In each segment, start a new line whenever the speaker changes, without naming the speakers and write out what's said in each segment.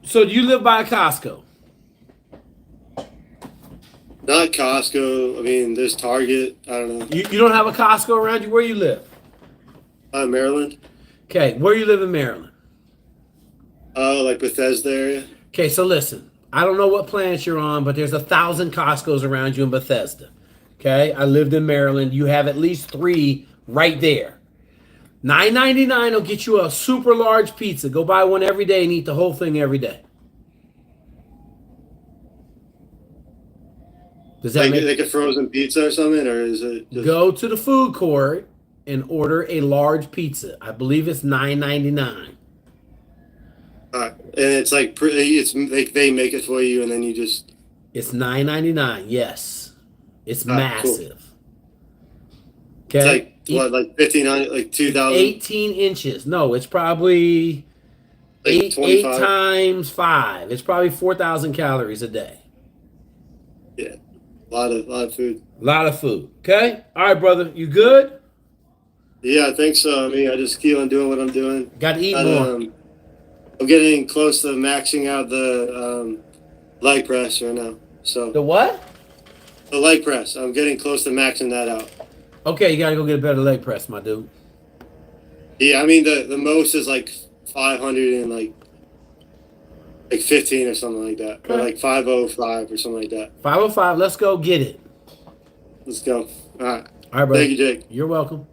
So do you live by a Costco?
Not Costco. I mean, there's Target. I don't know.
You don't have a Costco around you? Where you live?
Maryland.
Okay, where you live in Maryland?
Like Bethesda area.
Okay, so listen. I don't know what planet you're on, but there's 1,000 Costco's around you in Bethesda. Okay, I lived in Maryland. You have at least 3 right there. $9.99 will get you a super large pizza. Go buy one every day and eat the whole thing every day. Does that
like a frozen pizza or something, or is it just...
Go to the food court and order a large pizza. I believe it's $9.99.
And it's like it's like they make it for you, and then you just...
It's $9.99. Yes, it's massive.
Cool.
Okay,
it's like what, like 1,500, like 2,000,
18 inches. No, it's probably
like
8 times 5. It's probably 4,000 calories a day.
Yeah, a lot of food.
A lot of food. Okay, all right, brother. You good?
Yeah, I think so. I mean, I just keep on doing what I'm doing.
Got to eat more.
I'm getting close to maxing out the leg press right now. So
The what?
the leg press. I'm getting close to maxing that out.
Okay, you got to go get a better leg press, my dude.
Yeah, I mean the most is like 500 and like 15 or something like that, or like 505 or something like that.
505. Let's go get it.
Let's go. All right.
All right, brother.
Thank you, Jake.
You're welcome.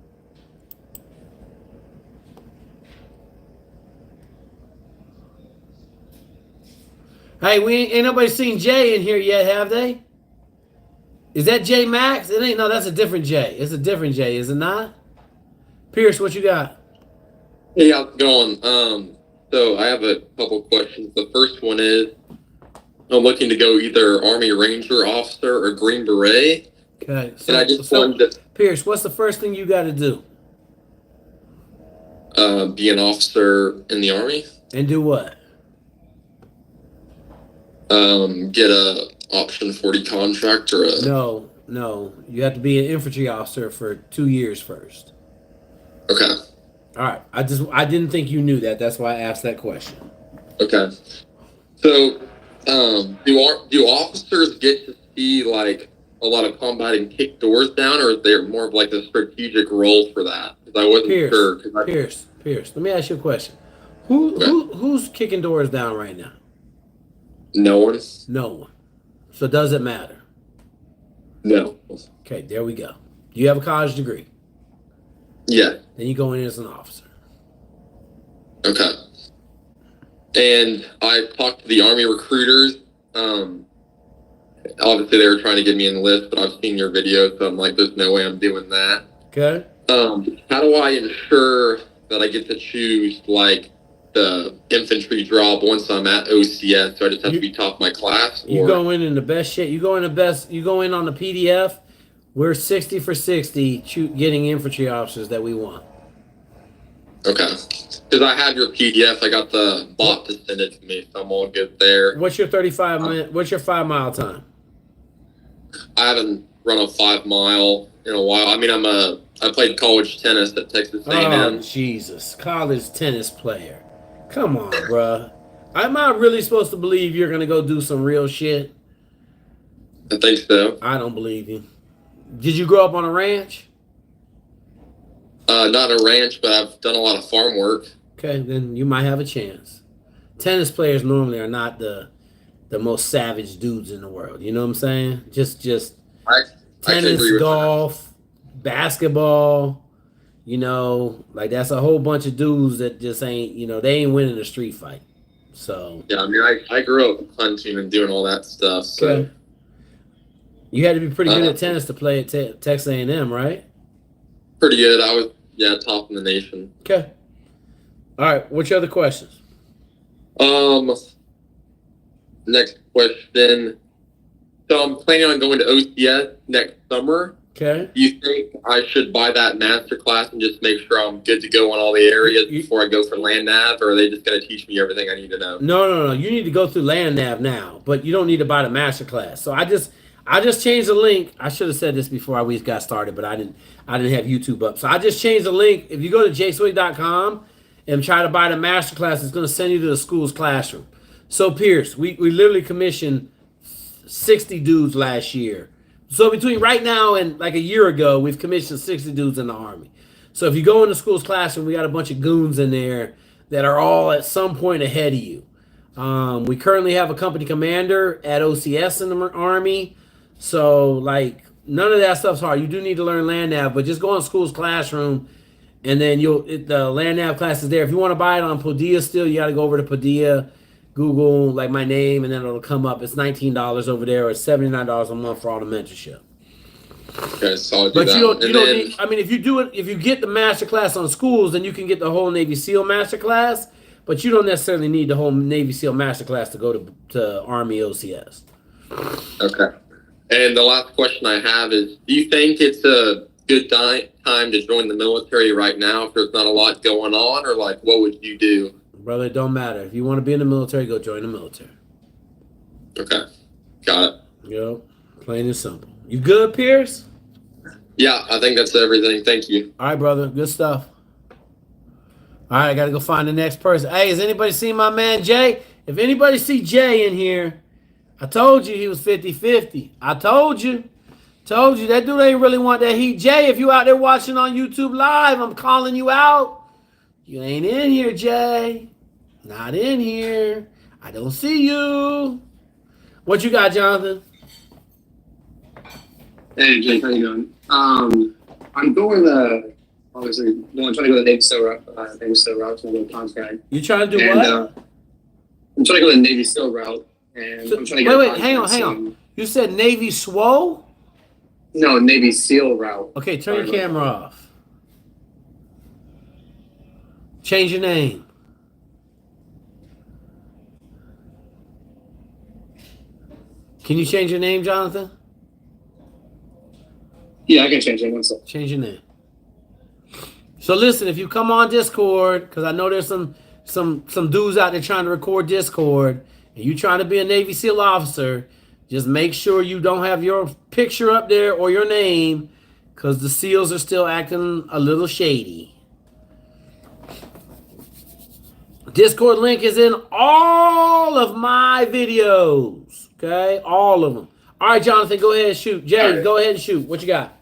Hey, ain't nobody seen Jay in here yet, have they? Is that Jay Max? It ain't. No, that's a different Jay. It's a different Jay, is it not? Pierce, what you got?
Hey, how's it going? So I have a couple questions. The first one is, I'm looking to go either Army Ranger officer or Green Beret.
Okay.
And I just wanted to...
Pierce, what's the first thing you got to do?
Be an officer in the Army.
And do what?
Get a option 40 contract or a...
No. You have to be an infantry officer for 2 years first.
Okay.
All right. I didn't think you knew that. That's why I asked that question.
Okay. So, do officers get to see like a lot of combat and kick doors down, or is there more of like a strategic role for that? Because I wasn't sure.
Pierce. Let me ask you a question. Who's kicking doors down right now?
No one.
No one. So does it matter?
No.
Okay, there we go. Do you have a college degree?
Yeah.
Then you go in as an officer.
Okay. And I talked to the Army recruiters. Obviously, they were trying to get me enlisted, but I've seen your video, so I'm like, there's no way I'm doing that.
Okay.
How do I ensure that I get to choose, like, the infantry job once I'm at OCS? So I just have to be top of my class?
You go in the best shape. You go in on the PDF. We're 60 for 60 getting infantry officers that we want.
Okay. Because I have your PDF. I got the bot to send it to me, so I'm all good there.
What's your 5 mile time?
I haven't run a 5 mile in a while. I mean, I played college tennis at Texas A&M.
Oh, Jesus. College tennis player. Come on, bruh. Am I really supposed to believe you're going to go do some real shit?
I think so.
I don't believe you. Did you grow up on a ranch?
Not a ranch, but I've done a lot of farm work.
Okay, then you might have a chance. Tennis players normally are not the most savage dudes in the world. You know what I'm saying? Just tennis, golf, basketball. You know, like that's a whole bunch of dudes that just ain't. You know, they ain't winning a street fight. So
yeah, I mean, I grew up hunting and doing all that stuff. So
okay. You had to be pretty good at tennis to play at Texas A&M, right?
Pretty good. I was top in the nation.
Okay. All right. What's your other questions?
Next question. So I'm planning on going to OCS next summer.
Okay.
Do you think I should buy that master class and just make sure I'm good to go on all the areas before I go for land nav, or are they just going to teach me everything I need to know? No.
You need to go through land nav now, but you don't need to buy the master class. So I just changed the link. I should have said this before we got started, but I didn't have YouTube up. So I just changed the link. If you go to jswig.com and try to buy the master class, it's going to send you to the school's classroom. So Pierce, we literally commissioned 60 dudes last year. So between right now and like a year ago, we've commissioned 60 dudes in the Army. So if you go in the school's classroom, we got a bunch of goons in there that are all at some point ahead of you. We currently have a company commander at OCS in the Army. So like none of that stuff's hard. You do need to learn land nav, but just go in school's classroom and then the land nav class is there. If you want to buy it on Podia still, you got to go over to Podia, Google like my name, and then it'll come up. It's $19 over there, or $79 a month for all the mentorship.
Okay, so I'll do
but
that.
you don't need, I mean, if you get the master class on schools, then you can get the whole Navy SEAL master class, but you don't necessarily need the whole Navy SEAL master class to go to Army OCS.
Okay. And the last question I have is, do you think it's a good time to join the military right now if there's not a lot going on, or like what would you do?
Brother, it don't matter. If you want to be in the military, go join the military.
Okay. Got it.
Yep. Plain and simple. You good, Pierce?
Yeah, I think that's everything. Thank you.
All right, brother. Good stuff. All right, I got to go find the next person. Hey, has anybody seen my man Jay? If anybody see Jay in here, I told you he was 50-50. I told you. Told you. That dude ain't really want that heat. Jay, if you out there watching on YouTube Live, I'm calling you out. You ain't in here, Jay. Not in here. I don't see you. What you got, Jonathan?
Hey, Jake, how you doing? I'm going obviously, trying to go the Navy SEAL route. Navy SEAL route, so I'm going to contract.
You trying to do
and,
what?
I'm trying to go the Navy SEAL route, and I'm trying to get
wait, hang on. You said Navy Swole?
No, Navy SEAL route.
Okay, turn your camera off. Change your name. Can you change your name, Jonathan?
Yeah, I can change it. One second.
Change your name. So listen, if you come on Discord, because I know there's some dudes out there trying to record Discord, and you trying to be a Navy SEAL officer, just make sure you don't have your picture up there or your name, because the SEALs are still acting a little shady. Discord link is in all of my videos. Okay? All of them. All right, Jonathan, go ahead and shoot. Jay, go ahead and shoot. What you got?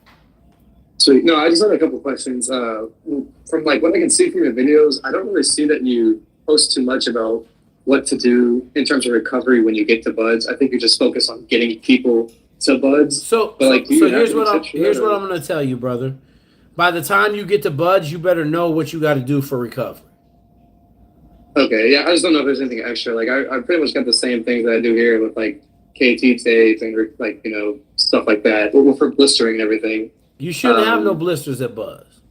Sweet. No, I just had a couple questions. From like what I can see from your videos, I don't really see that you post too much about what to do in terms of recovery when you get to buds. I think you just focus on getting people to buds.
So here's what I'm going to tell you, brother. By the time you get to buds, you better know what you got to do for recovery.
Okay, yeah, I just don't know if there's anything extra. Like, I pretty much got the same things that I do here with, like, KT tape and, like, you know, stuff like that. Well, for blistering and everything.
You shouldn't have no blisters at Buzz.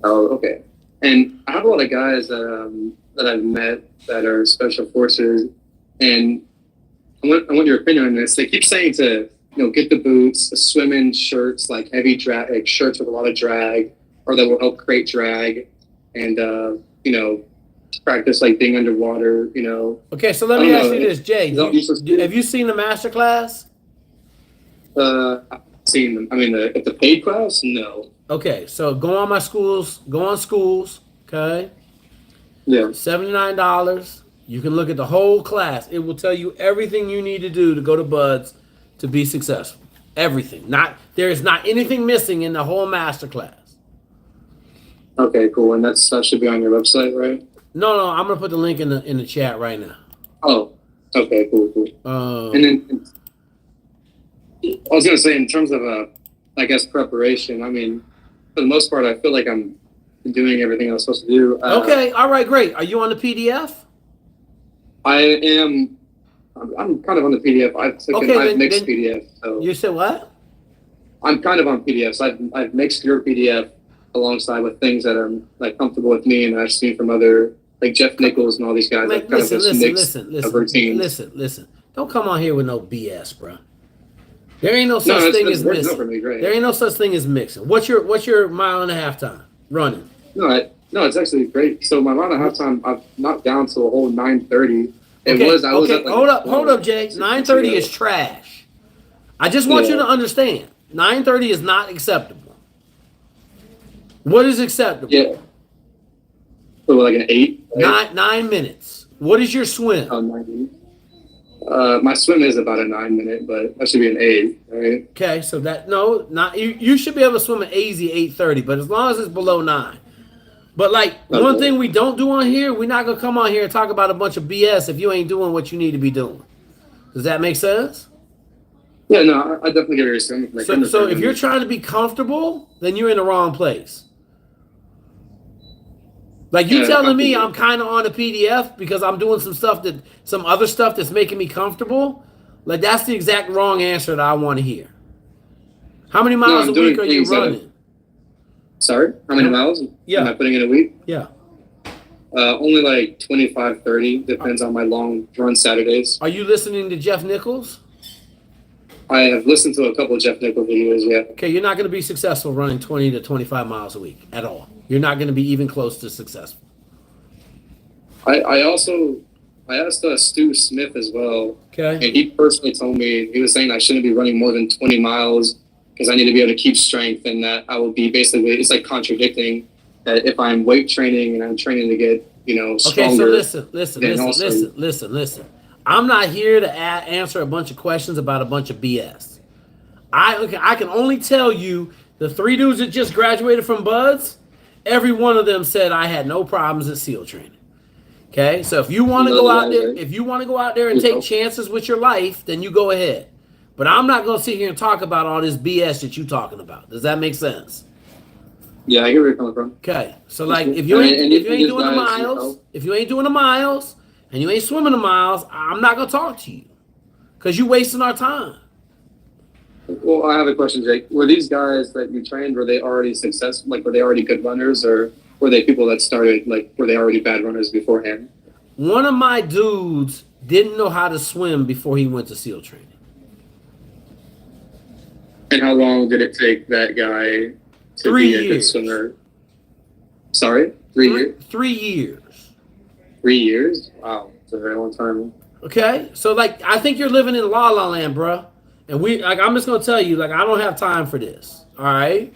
Oh, okay. And I have a lot of guys that I've met that are special forces, and I want your opinion on this. They keep saying to, you know, get the boots, the swimming shirts, like heavy drag, like shirts with a lot of drag, or that will help create drag, and, you know, practice like being underwater, you know.
Okay, so let me ask you this, Jay. Have you seen the master class?
I've seen them. I mean, at the paid class, no.
Okay, so go on schools. Okay.
Yeah.
$79. You can look at the whole class. It will tell you everything you need to do to go to Buds to be successful. Everything. There is not anything missing in the whole master class.
Okay, cool. And that should be on your website, right?
No, I'm gonna put the link in the chat right now.
Oh, okay, cool. And then I was gonna say, in terms of I guess preparation. I mean, for the most part, I feel like I'm doing everything I was supposed to do.
Okay, all right, great. Are you on the PDF?
I am. I'm kind of on the PDF. I've mixed PDF. So
you said what?
I'm kind of on PDFs. I've mixed your PDF alongside with things that are like comfortable with me, and I've seen from other. Like Jeff Nichols and all these guys.
Like, listen. Don't come on here with no BS, bro. There ain't no such thing as mixing. There ain't no such thing as mixing. What's your mile and a half time running?
No, it's actually great. So my mile and a half time, I've knocked down to a whole 9:30.
Hold up, Jay. 9:30 is trash. I just want you to understand. 9:30 is not acceptable. What is acceptable?
Yeah. So like an 8?
Right? 9 minutes. What is your swim?
90. My swim is about a 9 minute, but that should be an 8, right?
Okay, so that not you should be able to swim an AZ 8:30, but as long as it's below 9. But like one thing we don't do on here, we're not gonna come on here and talk about a bunch of BS if you ain't doing what you need to be doing. Does that make sense?
Yeah, no, I definitely get what you're saying. Like,
so if you're trying to be comfortable, then you're in the wrong place. Like you telling me I'm kind of on a PDF because I'm doing some other stuff that's making me comfortable. Like that's the exact wrong answer that I want to hear. How many miles a week are you running?
Sorry? How many miles?
Yeah.
Am I putting in a week?
Yeah.
Only like 25, 30. Depends on my long run Saturdays.
Are you listening to Jeff Nichols?
I have listened to a couple of Jeff Nichols videos, yeah.
Okay, you're not going to be successful running 20 to 25 miles a week at all. You're not going to be even close to successful.
I asked Stu Smith as well.
Okay.
And he personally told me, he was saying I shouldn't be running more than 20 miles because I need to be able to keep strength, and that I will be basically, it's like contradicting that if I'm weight training and I'm training to get, stronger.
Okay, so listen. I'm not here to answer a bunch of questions about a bunch of BS. I can only tell you the 3 dudes that just graduated from Buds, every one of them said I had no problems at SEAL training. Okay, so if you want to go out there and take chances with your life, then you go ahead. But I'm not going to sit here and talk about all this BS that you're talking about. Does that make sense?
Yeah, I get where you're coming from.
Okay, so like if you ain't doing the miles and you ain't swimming the miles, I'm not going to talk to you because you're wasting our time.
Well, I have a question, Jake. Were these guys that you trained, were they already successful? Like, were they already good runners, or were they people that started, like, were they already bad runners beforehand?
One of my dudes didn't know how to swim before he went to SEAL training.
And how long did it take that guy to
3
be a good swimmer? Sorry? 3 years?
3 years.
3 years? Wow. It's a very long time.
Okay, so like I think you're living in La La Land, bro. And I'm just gonna tell you, like, I don't have time for this. All right.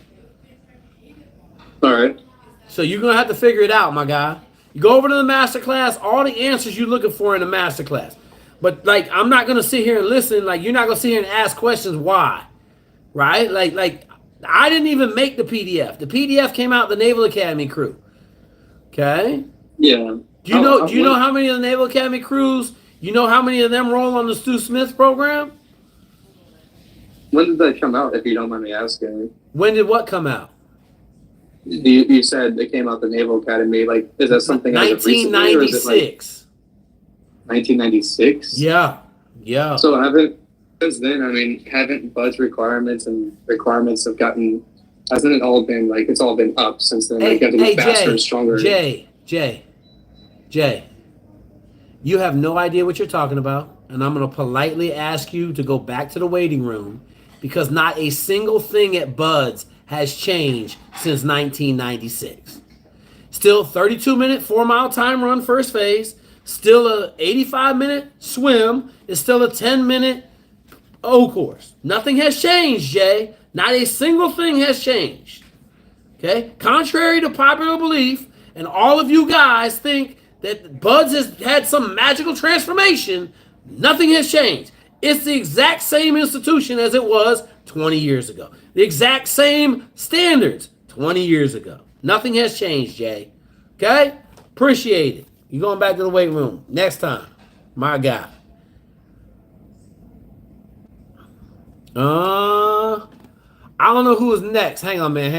All right.
So you're gonna have to figure it out, my guy. You go over to the masterclass, all the answers you're looking for in the masterclass. But like, I'm not gonna sit here and listen. Like, you're not gonna sit here and ask questions. Why? Right? Like I didn't even make the PDF. The PDF came out the Naval Academy crew. Okay.
Yeah.
Do you know how many of the Naval Academy crews? You know how many of them roll on the Stu Smith program?
When did that come out, if you don't mind me asking?
When did what come out?
You said it came out the Naval Academy. Like, is that something
1996.
1996?
Yeah.
So since then, haven't Bud's requirements have gotten, hasn't it all been, like, it's all been up since then? Like, you have to be faster and stronger.
Jay, you have no idea what you're talking about, and I'm going to politely ask you to go back to the waiting room because not a single thing at Bud's has changed since 1996. Still 32-minute 4-mile time run first phase, still a 85-minute swim, it's still a 10-minute O course. Nothing has changed, Jay. Not a single thing has changed. Okay? Contrary to popular belief, and all of you guys think that Buds has had some magical transformation, nothing has changed. It's the exact same institution as it was 20 years ago. The exact same standards 20 years ago. Nothing has changed, Jay. Okay? Appreciate it. You're going back to the weight room. Next time. My guy. I don't know who is next. Hang on, man.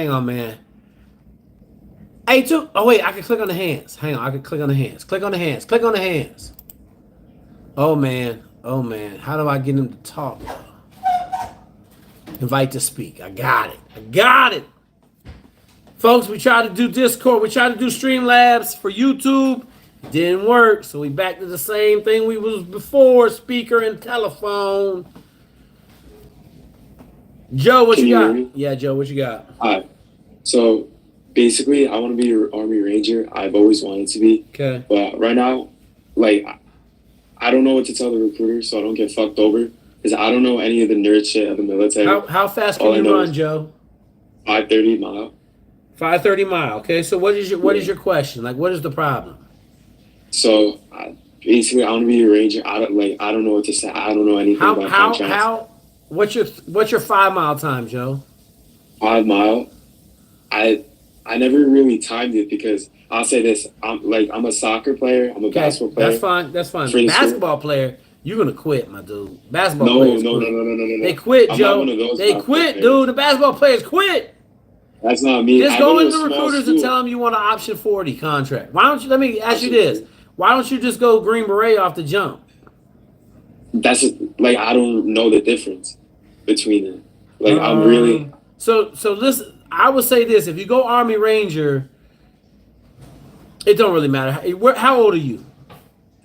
Hey, wait, I can click on the hands. Hang on, I can click on the hands. Click on the hands. Oh, man. How do I get him to talk? Invite to speak. I got it. Folks, we tried to do Discord. We tried to do Streamlabs for YouTube. It didn't work. So we back to the same thing we was before, speaker and telephone. Joe, what you got? Yeah, Joe, what you got?
Hi. So basically, I want to be your Army Ranger. I've always wanted to be.
Okay.
But right now, like, I don't know what to tell the recruiter, so I don't get fucked over. Because I don't know any of the nerd shit of the military.
How fast can you run, Joe?
5:30 mile.
5:30 mile. Okay, so what is your question? Like, what is the problem?
So basically I want to be a Ranger. I don't know what to say. I don't know anything about contracts.
What's your 5 mile time, Joe?
5 mile. I never really timed it because I'll say this. I'm a soccer player. I'm a basketball player.
That's fine. Basketball player, you're gonna quit, my dude. Basketball players
no.
They quit,
I'm
Joe.
not one of those
They quit,
players.
dude. The basketball players quit.
That's not me.
Just go into recruiters and tell them you want an option 40 contract. Why don't you? Let me ask you this. Why don't you just go Green Beret off the jump?
That's I don't know the difference between them. I'm really.
So listen. I would say this: if you go Army Ranger, it don't really matter. How old are you?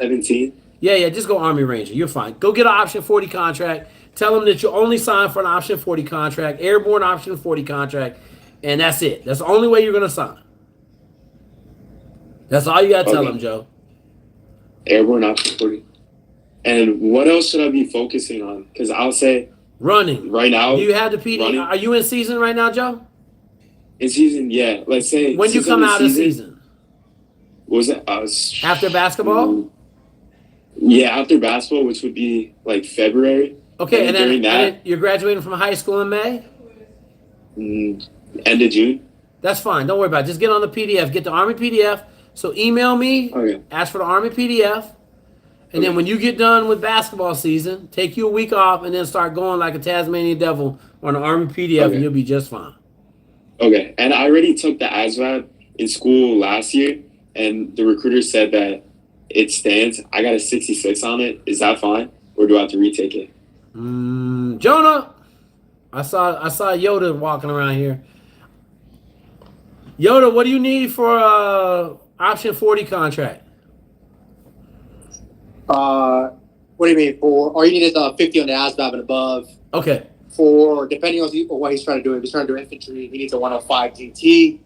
17.
Yeah. Just go Army Ranger. You're fine. Go get an option 40 contract. Tell them that you only sign for an option 40 contract, airborne option 40 contract, and that's it. That's the only way you're gonna sign. That's all you gotta tell them, Joe.
Airborne option 40. And what else should I be focusing on? Because I'll say
running
right now.
Do you have the PD? Running. Are you in season right now, Joe?
In season, yeah. Let's say
when you come out of season.
What was it?
After basketball?
Yeah, after basketball, which would be February.
Okay, and then you're graduating from high school in May?
End of June.
That's fine. Don't worry about it. Just get on the PDF. Get the Army PDF. So email me.
Okay.
Ask for the Army PDF. And then when you get done with basketball season, take you a week off and then start going like a Tasmanian devil on the Army PDF and you'll be just fine.
Okay. And I already took the ASVAB in school last year and the recruiter said that it stands. I got a 66 on it. Is that fine? Or do I have to retake it?
Jonah, I saw Yoda walking around here. Yoda, what do you need for option 40 contract?
What do you mean for? All you need is 50 on the ASVAB and above.
Okay.
For depending on what he's trying to do, if he's trying to do infantry, he needs a 105 GT.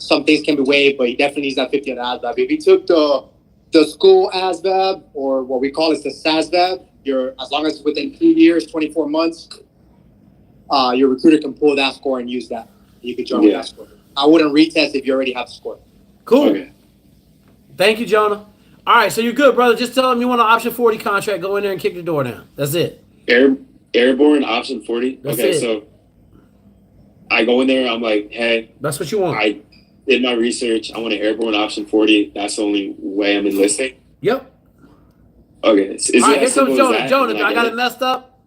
Some things can be waived, but he definitely needs that 50 on the ASVAB. If he took the school ASVAB or what we call is the SASVAB, as long as it's within 2 years, 24 months, your recruiter can pull that score and use that. You could join with that score. I wouldn't retest if you already have the score.
Cool. Okay. Thank you, Jonah. All right, so you're good, brother. Just tell them you want an option 40 contract. Go in there and kick the door down. That's it.
Airborne option 40.
That's
okay,
it.
So I go in there. I'm like, hey,
that's what you want.
I did my research. I want an airborne option 40. That's the only way I'm enlisting.
Yep.
Okay.
All right, here comes Jonah. Jonah, I got it messed up.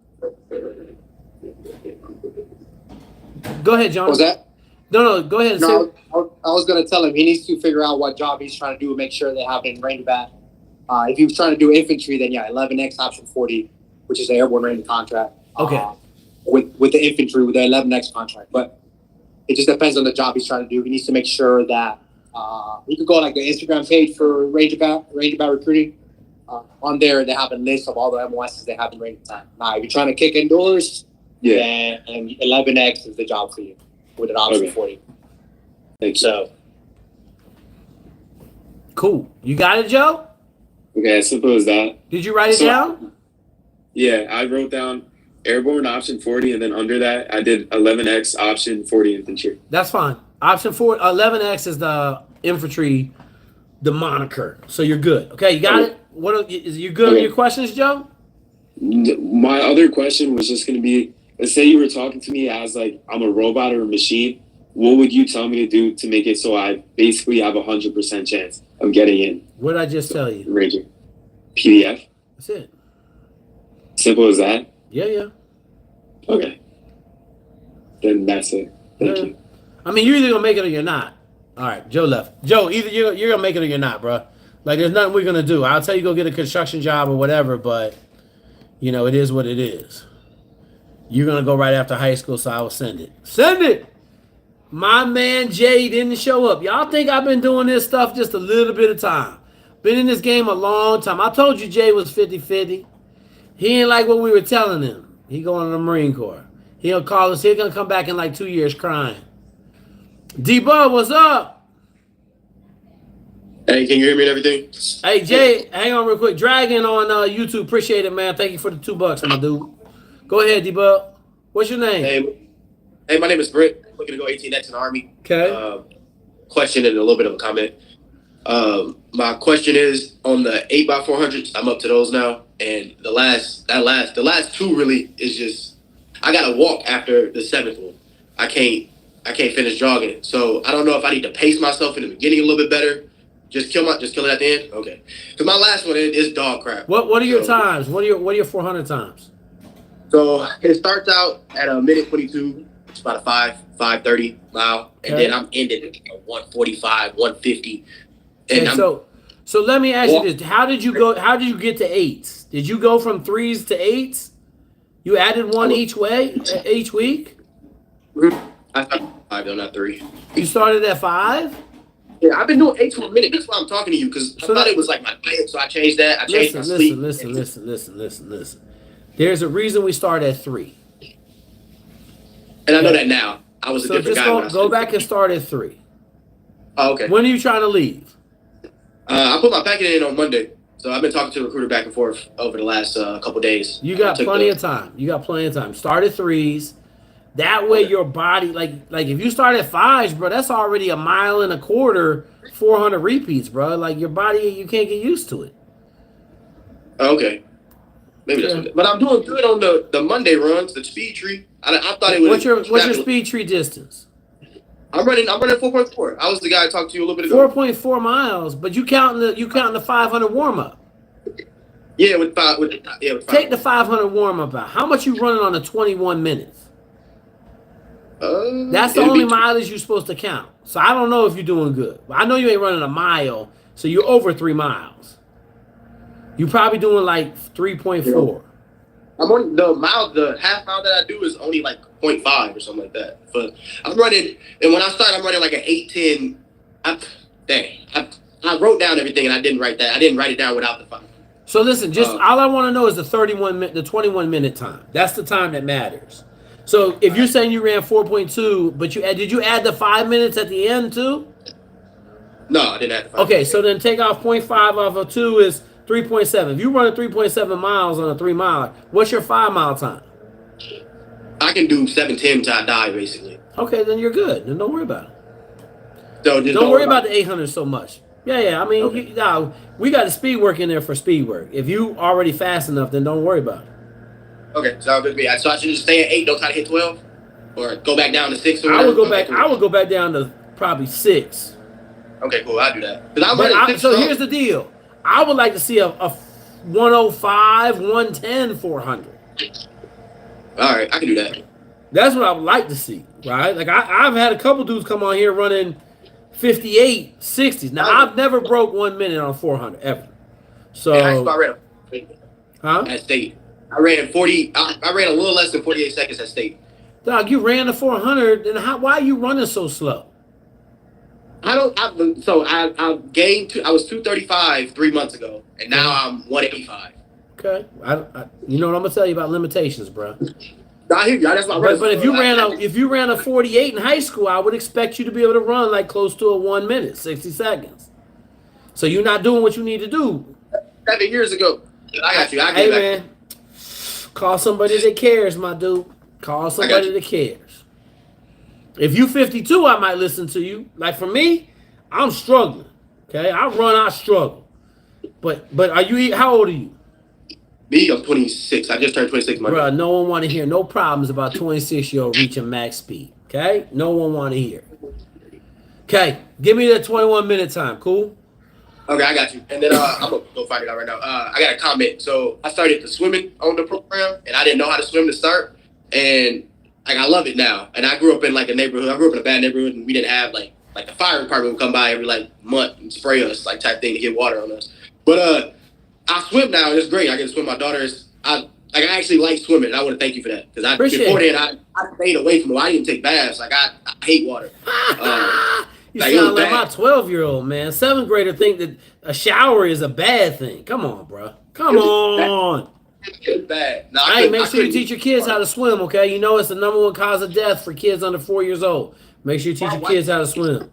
Go ahead, Jonah.
What was that?
No, go ahead.
I was going to tell him he needs to figure out what job he's trying to do and make sure they have it in range bat. If he was trying to do infantry, then 11X option 40, which is an airborne range contract.
Okay.
With the infantry, with the 11X contract. But it just depends on the job he's trying to do. He needs to make sure that he could go like the Instagram page for range bat recruiting. On there, they have a list of all the MOSs they have in range time. Now, if you're trying to kick indoors, then 11X is the job for you with an option 40.
Thank you.
So,
cool. You got it, Joe?
Okay, as simple as that.
Did you write it down?
Yeah, I wrote down airborne option 40, and then under that, I did 11X option 40 infantry.
That's fine. Option 11X is the infantry, the moniker. So you're good. Okay, you got it? What is you good on your questions, Joe?
My other question was just going to be, let's say you were talking to me as I'm a robot or a machine. What would you tell me to do to make it so I basically have 100% chance of getting in?
What did I just tell you?
Ranger. PDF.
That's it.
Simple as that?
Yeah.
Okay. Then that's it. Thank you.
I mean, you're either going to make it or you're not. All right, Joe left. Joe, either you're going to make it or you're not, bro. There's nothing we're going to do. I'll tell you go get a construction job or whatever, but, it is what it is. You're going to go right after high school, so I will send it. Send it! My man Jay didn't show up. Y'all think I've been doing this stuff just a little bit of time. Been in this game a long time. I told you Jay was 50-50. He ain't like what we were telling him. He going to the Marine Corps. He'll call us. He's going to come back in 2 years crying. Debu, what's up?
Hey, can you hear me and everything?
Hey, Jay, hang on real quick. Dragon on YouTube. Appreciate it, man. Thank you for the $2, my dude. Go ahead, Debu. What's your name?
Hey, my name is Britt. Looking to go 18X in the Army.
Okay.
Question and a little bit of a comment. My question is on the 8x400s. I'm up to those now, and the last two really is just I gotta walk after the seventh one. I can't finish jogging it. So I don't know if I need to pace myself in the beginning a little bit better. Just kill it at the end. Okay, because my last one is dog crap.
What are your times? What are your 400 times?
So it starts out at a minute 22. It's about a 5:30 mile, and then I'm ending at 145, 150. And
so let me ask you this: How did you go? How did you get to 8s? Did you go from 3s to 8s? You added one each week.
I started 5 though, not 3.
You started at 5.
Yeah, I've been doing 8 for a minute. That's why I'm talking to you because I thought it was like my diet, so I changed that. I changed my sleep.
Listen. There's a reason we start at 3.
And I know that now. I was a different guy.
So just go back and start at 3.
Oh, okay.
When are you trying to leave?
I put my packet in on Monday, so I've been talking to the recruiter back and forth over the last couple days.
You got plenty of time. Start at 3s. That way, your body, like if you start at 5s, bro, that's already a mile and a quarter, 400 repeats, bro. Like your body, you can't get used to it.
Okay. Maybe that's what. But I'm doing good on the Monday runs, the speed tree. I thought it was.
What's your speed tree distance?
I'm running 4.4. I was the guy I talked to you a little bit ago.
4.4 miles, but you counting the 500 warm up.
Yeah, with 5.
Take the 500 warm up out. How much you running on the 21 minutes? That's the only mileage you're supposed to count. So I don't know if you're doing good. I know you ain't running a mile, so you're over 3 miles. You're probably doing like 3.4.
I'm on the half mile that I do is only like 0.5 or something like that. But I'm running, and when I start, I'm running like an 8:10. I wrote down everything and I didn't write that. I didn't write it down without the 5.
So listen, just all I want to know is the 21 minute time. That's the time that matters. So if you're saying you ran 4.2, but did you add the 5 minutes at the end too?
No, I didn't add the 5
Okay,
minutes.
so then take off 0.5 off of 2 is 3.7. If you run 3.7 miles on a 3 miler, what's your 5 mile time?
I can do 7:10 till I die, basically.
Okay, then you're good. Then don't worry about it.
So
don't worry about the 800 so much. Yeah. I mean,
okay.
We got the speed work in there for speed work. If you already fast enough, then don't worry about it.
Okay, sounds good to me. So I should just stay at 8, don't try to hit 12? Or go back down to 6? Or
I would go back down to probably 6.
Okay, cool. I'll do that.
So here's the deal. I would like to see a 105, 110, 400.
All right, I can do that.
That's what I would like to see, right? Like I've had a couple dudes come on here running 58, 60s. Now, I've never broke 1 minute on 400, ever. So,
at state. I ran 40. I ran a little less than 48 seconds at state.
Dog, you ran the 400, then why are you running so slow?
I gained. I was 235 3 months ago, and now I'm 185.
Okay, you know what I'm gonna tell you about limitations, bro.
I hear you. That's why.
But if you ran a 48 in high school, I would expect you to be able to run like close to a 1 minute, 60 seconds. So you're not doing what you need to do.
7 years ago. I got you.
Hey man, call somebody that cares, my dude. Call somebody that cares. If you 52, I might listen to you. Like for me, I'm struggling. Okay, I struggle. But are you? How old are you?
Me, I'm 26. I just turned 26 months.
Bro, no one want to hear no problems about 26-year-old reaching max speed. Okay, no one want to hear. Okay, give me that 21 minute time. Cool.
Okay, I got you. And then I'm gonna go find it out right now. I got a comment. So I started the swimming on the program, and I didn't know how to swim to start, and like I love it now. And I grew up in like a neighborhood. I grew up in a bad neighborhood, and we didn't have like the fire department would come by every like month and spray us like type thing to get water on us. But I swim now, and it's great. I get to swim. My daughter's I actually like swimming. And I want to thank you for that because before then I stayed away from it. I didn't take baths. Like I hate water.
You sound like my 12-year-old, man. 7th grader think that a shower is a bad thing. Come on, bro. Come on.
It's bad. No,
hey, make sure you teach your kids how to swim, okay? You know it's the #1 cause of death for kids under 4 years old. Make sure you teach your kids how to swim.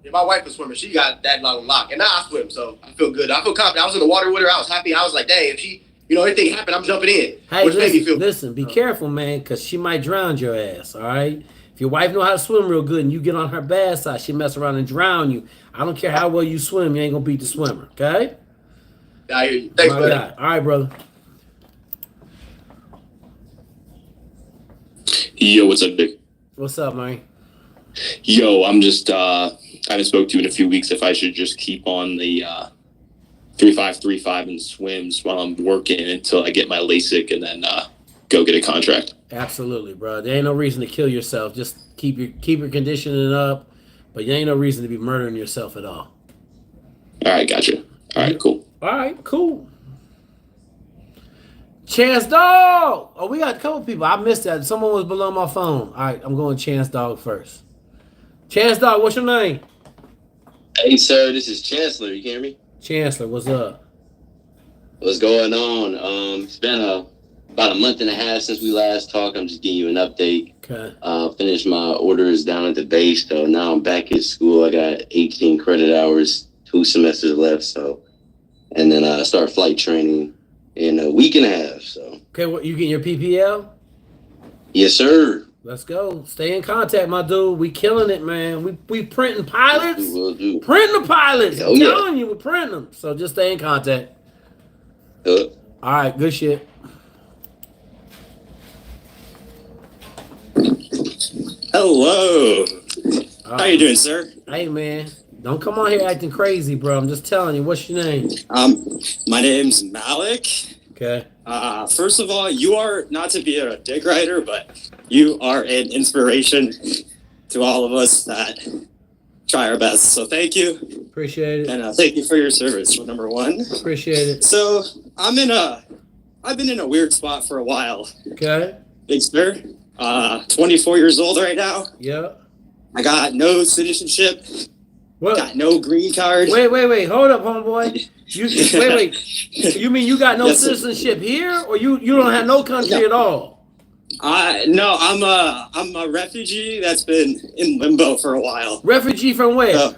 Yeah, my wife was swimming. She got that long lock. And now I swim, so I feel good. I feel confident. I was in the water with her. I was happy. I was like, dang, if she, anything happened, I'm jumping in.
Hey, listen, be careful, man, because she might drown your ass, all right? If your wife know how to swim real good and you get on her bad side, she mess around and drown you. I don't care how well you swim, you ain't gonna beat the swimmer. Okay?
I hear you. Thanks, buddy.
All right, brother.
Yo, what's up, Dick?
What's up, man?
Yo, I'm just I haven't spoke to you in a few weeks if I should just keep on the 3535 and swims while I'm working until I get my LASIK and then go get a contract.
Absolutely, bro. There ain't no reason to kill yourself. Just keep your conditioning up, but there ain't no reason to be murdering yourself at all.
All right, gotcha. All right, cool.
All right, cool. Chance Dog. Oh, we got a couple people. I missed that. Someone was below my phone. All right, I'm going Chance Dog first. Chance Dog, what's your name?
Hey, sir, this is Chancellor. You can hear me?
Chancellor, what's up?
What's going on? It's been about a month and a half since we last talked. I'm just giving you an update.
Okay.
Finished my orders down at the base, so now I'm back at school. I got 18 credit hours, 2 semesters left, so, and then I start flight training in a week and a half. So.
Okay, what you getting your PPL?
Yes, sir.
Let's go. Stay in contact, my dude. We killing it, man. We printing pilots.
Will do.
Printing the pilots.
Oh,
I'm
yeah.
telling you, we're printing them. So just stay in contact. All right, good shit.
Hello. How you doing, sir?
Hey, man. Don't come on here acting crazy, bro. I'm just telling you. What's your name?
My name's Malik.
Okay.
First of all, you are not to be a dick rider, but you are an inspiration to all of us that try our best. So thank you.
Appreciate it.
And thank you for your service, number one.
Appreciate it.
So I've been in a weird spot for a while.
Okay.
Big sir. 24 years old right now.
Yeah.
I got no citizenship.
What?
Got no green card.
Wait. Hold up, homeboy. Wait. You mean you got no
Yes,
citizenship here, or you don't have no country at all?
No, I'm a refugee that's been in limbo for a while.
Refugee from where?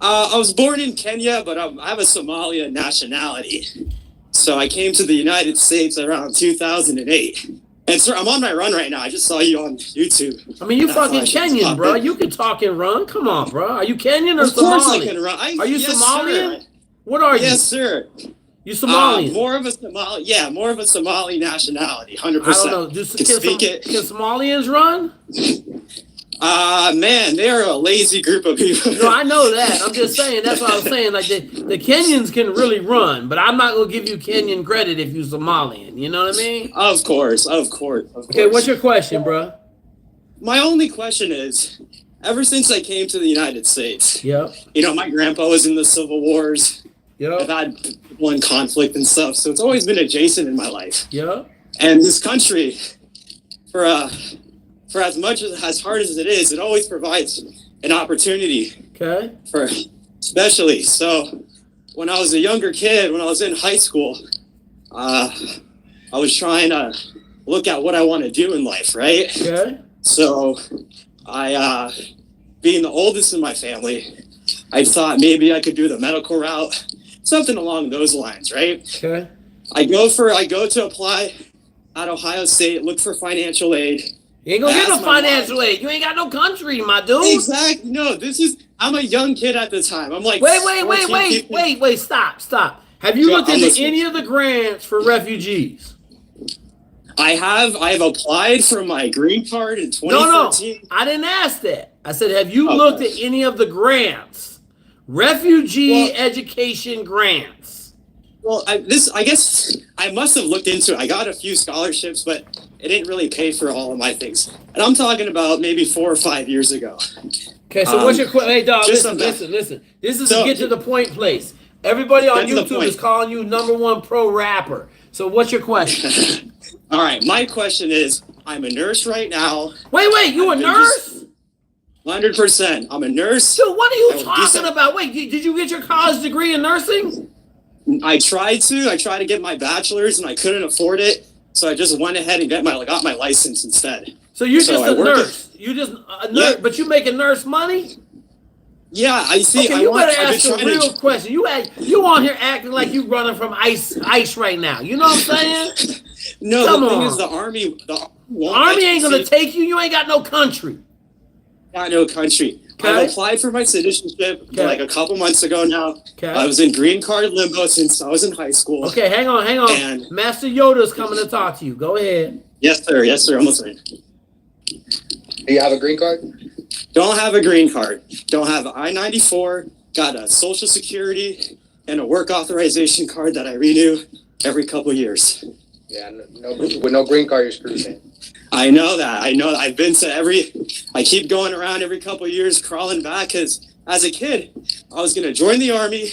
I was born in Kenya, but I have a Somalian nationality. So I came to the United States around 2008. And sir, I'm on my run right now. I just saw you on YouTube.
I mean, you fucking Kenyan, bro. You can talk and run. Come on, bro. Are you Kenyan or Somalian?
Of course I can run.
Are you
yes,
Somalian?
Sir.
What are you?
Yes, sir.
You Somalian?
More of a Somali nationality, 100%.
I don't know. Can Somalians run?
Man, they're a lazy group of people.
No, I know that. I'm just saying. That's what I was saying. Like the Kenyans can really run, but I'm not gonna give you Kenyan credit if you Somalian. You know what I mean?
Of course.
Okay, what's your question, bro?
My only question is, ever since I came to the United States,
yep.
You know, my grandpa was in the Civil Wars.
Yep.
I've had one conflict and stuff, so it's always been adjacent in my life.
Yep.
And this country, for as much as hard as it is, it always provides an opportunity.
Okay.
For especially so, when I was a younger kid, when I was in high school, I was trying to look at what I want to do in life, right?
Okay.
So, being the oldest in my family, I thought maybe I could do the medical route, something along those lines, right?
Okay.
I go to apply at Ohio State, look for financial aid.
You ain't gonna get no financial aid. You ain't got no country, my dude.
Exactly. No, I'm a young kid at the time. I'm like,
wait, stop. Have you looked into any of the grants for refugees?
I have applied for my green card in 2014.
No, I didn't ask that. I said, have you looked at any of the grants? Refugee education grants.
Well, I guess I must have looked into it. I got a few scholarships, but it didn't really pay for all of my things. And I'm talking about maybe 4 or 5 years ago.
Okay, so what's your question? Hey, dog, listen. This is a get to the point place. Everybody on YouTube is calling you #1 pro rapper. So what's your question?
All right, my question is, I'm a nurse right now.
Wait, you a nurse?
100%. I'm a nurse.
So what are you talking about? Wait, did you get your college degree in nursing?
I tried to get my bachelor's and I couldn't afford it. So I just went ahead and got my license instead.
So you're just a nurse. You just a nurse, but you making nurse money?
Yeah, I see.
Okay, you better ask a real question. You on here acting like you running from ice right now. You know what I'm saying?
No, the thing is, the army
Army ain't gonna take you. You ain't got no country.
Got no country.
Okay.
I applied for my citizenship like a couple months ago now.
Okay.
I was in green card limbo since I was in high school.
Okay, hang on.
And
Master Yoda's coming to talk to you. Go ahead.
Yes, sir. Yes, sir. I'm listening.
Do you have a green card?
Don't have a green card. Don't have an I-94. Got a Social Security and a work authorization card that I renew every couple years.
Yeah, no, with no green card, you're screwed, man.
I know that. I've been to I keep going around every couple of years, crawling back, because as a kid, I was going to join the Army.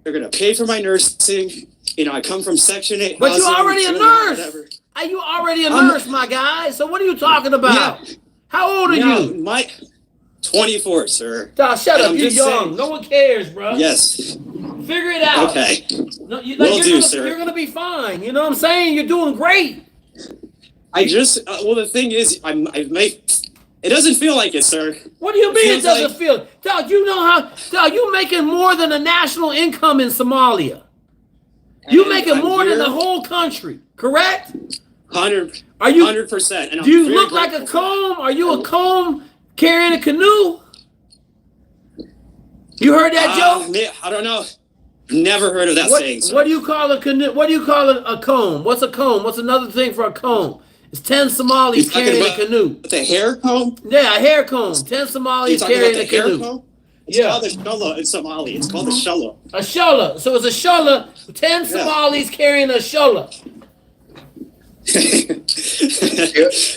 They're going to pay for my nursing. You know, I come from Section 8.
But you're already a nurse. Are you already a nurse, my guy? So what are you talking about? Yeah. How old are you?
My 24, sir.
Dog, shut up. You're young. Saying, no one cares, bro.
Yes.
Figure it out.
Okay.
No, sir. You're going to be fine. You know what I'm saying? You're doing great.
I just, well, the thing is, it doesn't feel like it, sir.
What do you mean it doesn't feel? Dog, you know how, dog, you making more than the national income in Somalia. You making more than the whole country, correct?
100%.
Are you
100%? And
do you look like a comb? Are you a comb carrying a canoe? You heard that joke?
I don't know. Never heard of that saying, sir.
What do you call a canoe? What do you call a comb? What's a comb? What's another thing for a comb? It's 10 Somalis carrying a canoe.
It's a hair comb?
Yeah, a hair comb. 10 Somalis carrying a canoe. Comb?
It's called a shola in Somali. It's called a shola.
A shola. So it's a shola. 10 Somalis carrying a shola.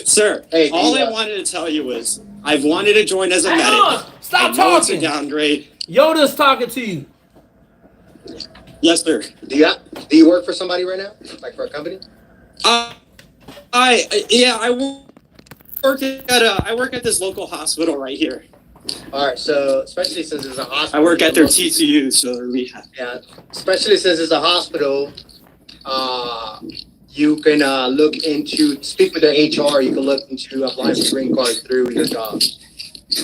Sir, all I wanted to tell you was I've wanted to join as a medic.
On. Stop talking.
It's a downgrade.
Yoda's talking to you.
Yes, sir.
Do you work for somebody right now? Like for a company?
I work at this local hospital right here.
All right, so especially since it's a hospital.
I work at their TCU, so their rehab.
Yeah, especially since it's a hospital, you can speak with their HR. You can look into applying for green card through your job.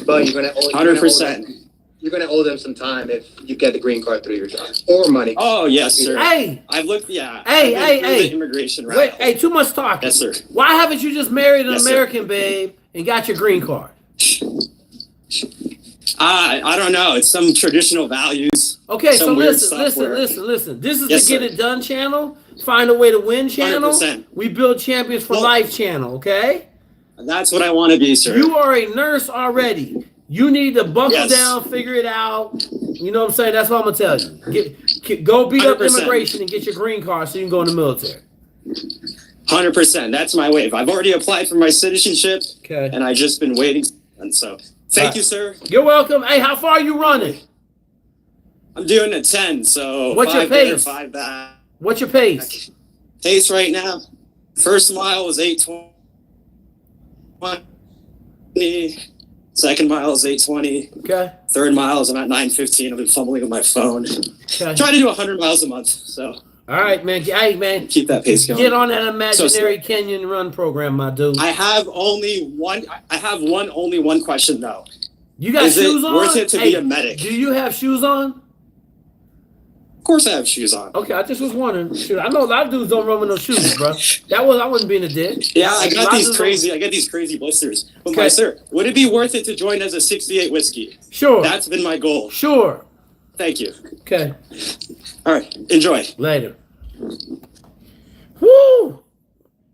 But you're gonna
100%.
You're gonna owe them some time if you get the green card through your job or money.
Oh yes, sir.
Hey,
I've looked. Yeah.
Hey.
Immigration route.
Wait, hey, too much talking.
Yes, sir.
Why haven't you just married an American babe and got your green card?
I don't know. It's some traditional values.
Okay, so listen. This is the Get It Done channel. Find a way to win channel.
100%.
We build champions for life channel. Okay.
That's what I want to be, sir.
You are a nurse already. You need to buckle down, figure it out. You know what I'm saying? That's what I'm gonna tell you. Go beat 100%. Up immigration and get your green card so you can go in the military.
100%. That's my wave. I've already applied for my citizenship, and I've just been waiting. And so, thank you, sir.
You're welcome. Hey, how far are you running?
I'm doing a 10. So
what's your pace?
5 back.
What's your pace?
Pace right now. First mile was 8:20. Second mile is 8:20.
Okay.
Third mile is I'm at 9:15. I've been fumbling with my phone. Okay. Try to do 100 miles a month. So.
All right, man. Hey, man.
Keep that pace going.
Get on that imaginary Kenyan run program, my dude.
I have only one question though.
You got shoes on?
Worth it to be a medic?
Do you have shoes on?
Of course I have shoes on.
Okay, I just was wondering. Shoot, I know a lot of dudes don't run with no shoes, bro. I wasn't being a dick.
Yeah, I get these crazy blisters. But my sir, would it be worth it to join as a 68 whiskey?
Sure.
That's been my goal.
Sure.
Thank you.
Okay.
All right. Enjoy.
Later. Woo!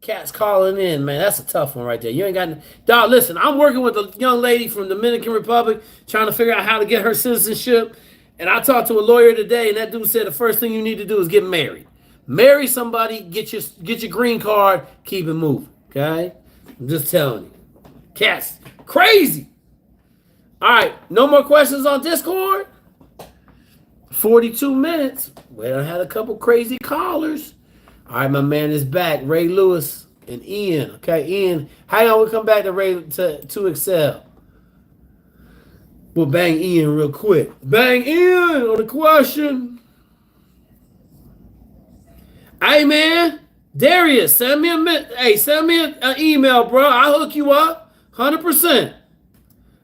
Cat's calling in, man. That's a tough one right there. You ain't got dog. Listen, I'm working with a young lady from Dominican Republic trying to figure out how to get her citizenship. And I talked to a lawyer today, and that dude said the first thing you need to do is get married. Marry somebody, get your green card, keep it moving. Okay? I'm just telling you. Cat's crazy. All right, no more questions on Discord? 42 minutes. Well, I had a couple crazy callers. All right, my man is back. Ray Lewis and Ian. Okay, Ian, how y'all we come back to Ray to Excel? We'll bang Ian real quick. Bang Ian on the question. Hey, man. Darius, send me an email, bro. I'll hook you up. 100%.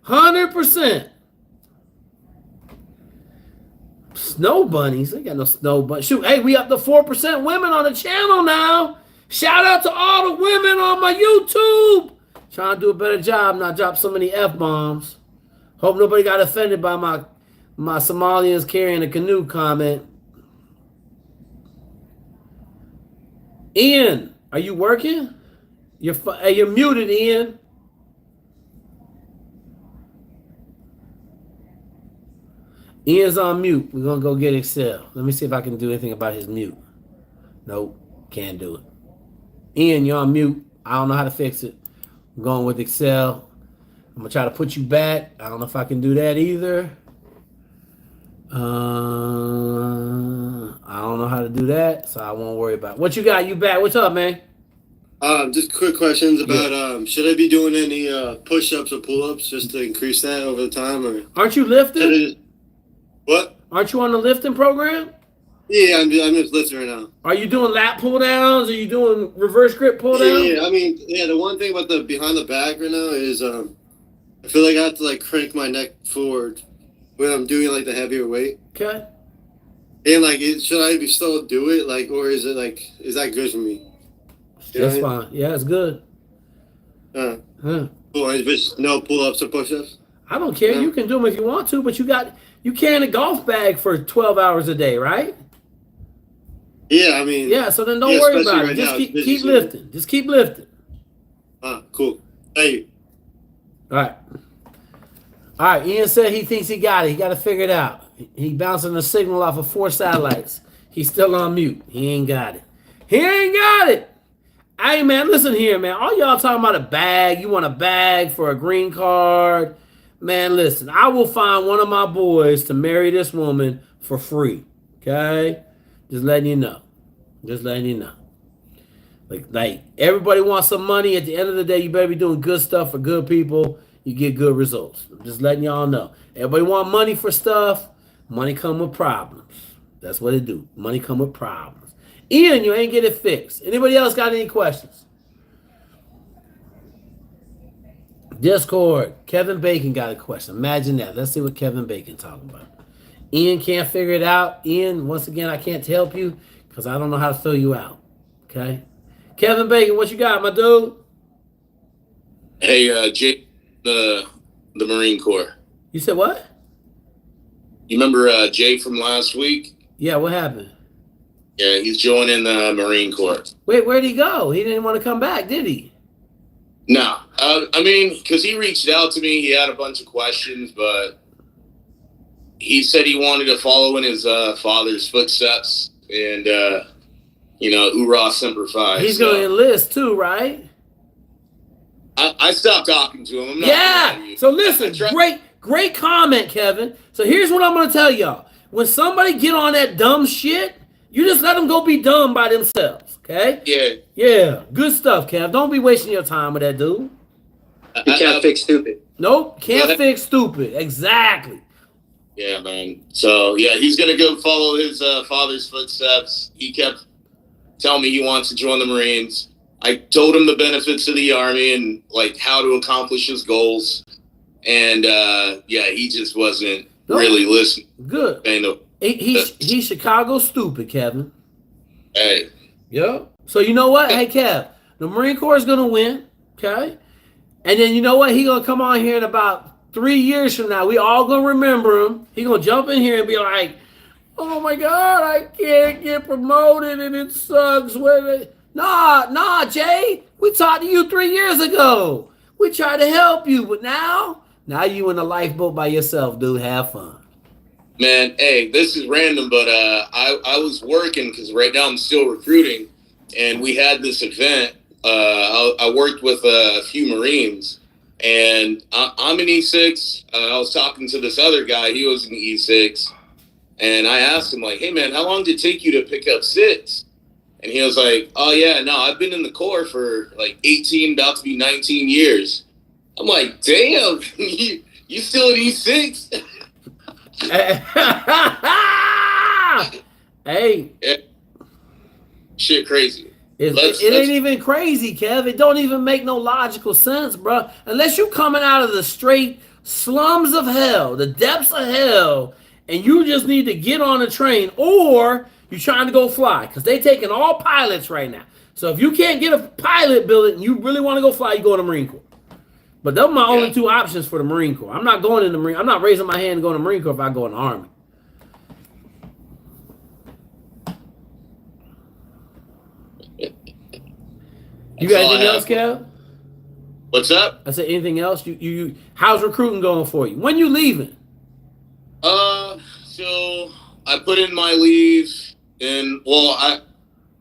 100%. Snow bunnies. They got no snow bunnies. Shoot, hey, we up to 4% women on the channel now. Shout out to all the women on my YouTube. Trying to do a better job, not drop so many F-bombs. Hope nobody got offended by my Somalians carrying a canoe comment. Ian, are you working? You're muted, Ian. Ian's on mute. We're going to go get Excel. Let me see if I can do anything about his mute. Nope, can't do it. Ian, you're on mute. I don't know how to fix it. I'm going with Excel. I'm going to try to put you back. I don't know if I can do that either. I don't know how to do that, so I won't worry about it. What you got? You back? What's up, man?
Just quick questions about should I be doing any push-ups or pull-ups just to increase that over the time, or
aren't you lifting?
What?
Aren't you on the lifting program?
Yeah, I'm just lifting right now.
Are you doing lat pull downs? Are you doing reverse grip pull downs?
Yeah, I mean, the one thing about the behind the back right now is I feel like I have to like crank my neck forward when I'm doing like the heavier weight.
Okay.
And like, should I be still do it, like, or is it like, is that good for me?
That's fine. Yeah, it's good.
Cool. And just no pull-ups or push-ups?
I don't care. You can do them if you want to, but you carrying a golf bag for 12 hours a day, right?
Yeah, I mean.
Yeah, so then don't worry about it. Just keep lifting. Just keep lifting.
Cool. Thank you.
All right. Ian said he thinks he got it. He got to figure it out. He bouncing a signal off of 4 satellites. He's still on mute. He ain't got it. He ain't got it. Hey, man, listen here, man. All y'all talking about a bag. You want a bag for a green card. Man, listen. I will find one of my boys to marry this woman for free. Okay? Just letting you know. Just letting you know. Like everybody wants some money. At the end of the day, you better be doing good stuff for good people. You get good results. I'm just letting y'all know. Everybody want money for stuff. Money come with problems. That's what it do. Money come with problems. Ian, you ain't get it fixed. Anybody else got any questions? Discord. Kevin Bacon got a question. Imagine that. Let's see what Kevin Bacon talking about. Ian can't figure it out. Ian, once again, I can't help you because I don't know how to fill you out. Okay? Kevin Bacon, what you got, my dude?
Hey, Jake, the Marine Corps.
You said what?
You remember Jay from last week?
Yeah, what happened?
Yeah, he's joining the Marine Corps.
Wait, where'd he go? He didn't want to come back, did he?
No. I mean, because he reached out to me. He had a bunch of questions, but he said he wanted to follow in his father's footsteps and, hoorah semper fi.
He's going to enlist too, right?
I stopped talking to him. I'm not gonna lie to you.
So listen, great comment, Kevin. So here's what I'm going to tell y'all. When somebody get on that dumb shit, you just let them go be dumb by themselves, okay?
Yeah.
Yeah, good stuff, Kev. Don't be wasting your time with that dude.
You can't fix stupid.
Nope, can't fix stupid. Exactly.
Yeah, man. So, yeah, he's going to go follow his father's footsteps. He kept telling me he wants to join the Marines. I told him the benefits of the Army and, like, how to accomplish his goals. And, he just wasn't really listening.
Good. He's Chicago stupid, Kevin.
Hey.
Yep. So you know what? Hey, Kev, the Marine Corps is going to win, okay? And then you know what? He's going to come on here in about 3 years from now. We all going to remember him. He's going to jump in here and be like, oh, my God, I can't get promoted and it sucks. Nah, Jay. We talked to you 3 years ago. We tried to help you, but now you in a lifeboat by yourself, dude. Have fun.
Man, hey, this is random, but I was working because right now I'm still recruiting, and we had this event. I worked with a few Marines, and I'm an E6. I was talking to this other guy. He was an E6, and I asked him, like, hey, man, how long did it take you to pick up 6? And he was like, oh, yeah, no, I've been in the Corps for, like, 18, about to be 19 years. I'm like, damn, you still an E6?
Hey,
shit crazy.
It ain't even crazy, Kev. It don't even make no logical sense, bro. Unless you coming out of the straight slums of hell, the depths of hell, and you just need to get on a train, or You're trying to go fly because they taking all pilots right now. So if you can't get a pilot billet and you really want to go fly, you go in the Marine Corps. But those are my only two options for the Marine Corps. I'm not going in the Marine. I'm not raising my hand and going to the Marine Corps if I go in the Army. You got anything else, Kev?
What's up?
I said anything else? You how's recruiting going for you? When you leaving?
So I put in my leave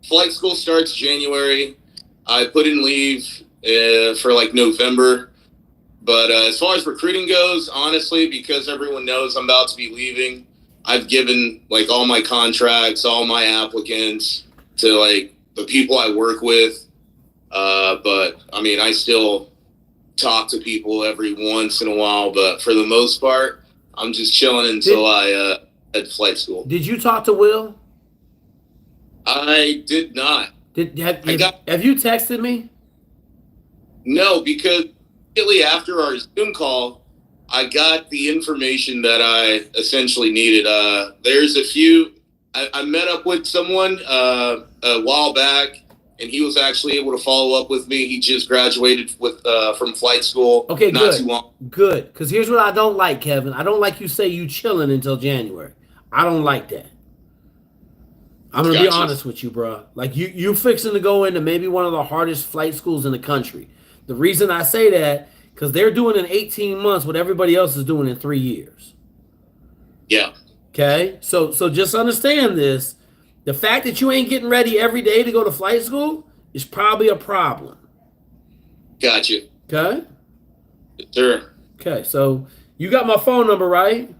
flight school starts January. I put in leave for like November. But as far as recruiting goes, honestly, because everyone knows I'm about to be leaving, I've given like all my contracts, all my applicants to like the people I work with. But I mean, I still talk to people every once in a while, but for the most part, I'm just chilling until I head flight school.
Did you talk to Will?
I did not.
Have you texted me?
No, because immediately after our Zoom call, I got the information that I essentially needed. There's a few. I met up with someone a while back, and he was actually able to follow up with me. He just graduated from flight school.
Okay,
not
good.
Too long.
Good, because here's what I don't like, Kevin. I don't like you say you chilling until January. I don't like that. I'm gonna be honest with you, bro. Like you fixing to go into maybe one of the hardest flight schools in the country. The reason I say that, because they're doing in 18 months what everybody else is doing in 3 years.
Yeah.
Okay? So just understand this. The fact that you ain't getting ready every day to go to flight school is probably a problem.
Gotcha.
Okay?
Sure.
Okay, so you got my phone number, right?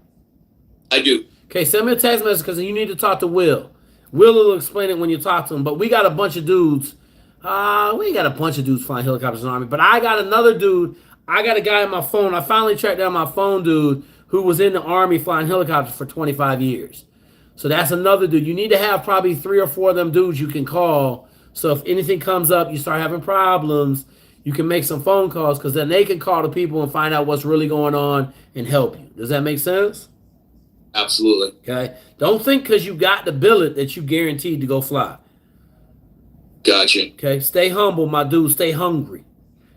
I do.
Okay, send me a text message because you need to talk to Will. Will will explain it when you talk to him, but we got a bunch of dudes. We ain't got a bunch of dudes flying helicopters in the Army, but I got another dude. I got a guy on my phone. I finally tracked down my phone dude who was in the Army flying helicopters for 25 years. So that's another dude. You need to have probably 3 or 4 of them dudes you can call. So if anything comes up, you start having problems, you can make some phone calls because then they can call the people and find out what's really going on and help you. Does that make sense?
Absolutely.
Okay. Don't think because you got the billet that you guaranteed to go fly.
Gotcha.
Okay. Stay humble, my dude. Stay hungry.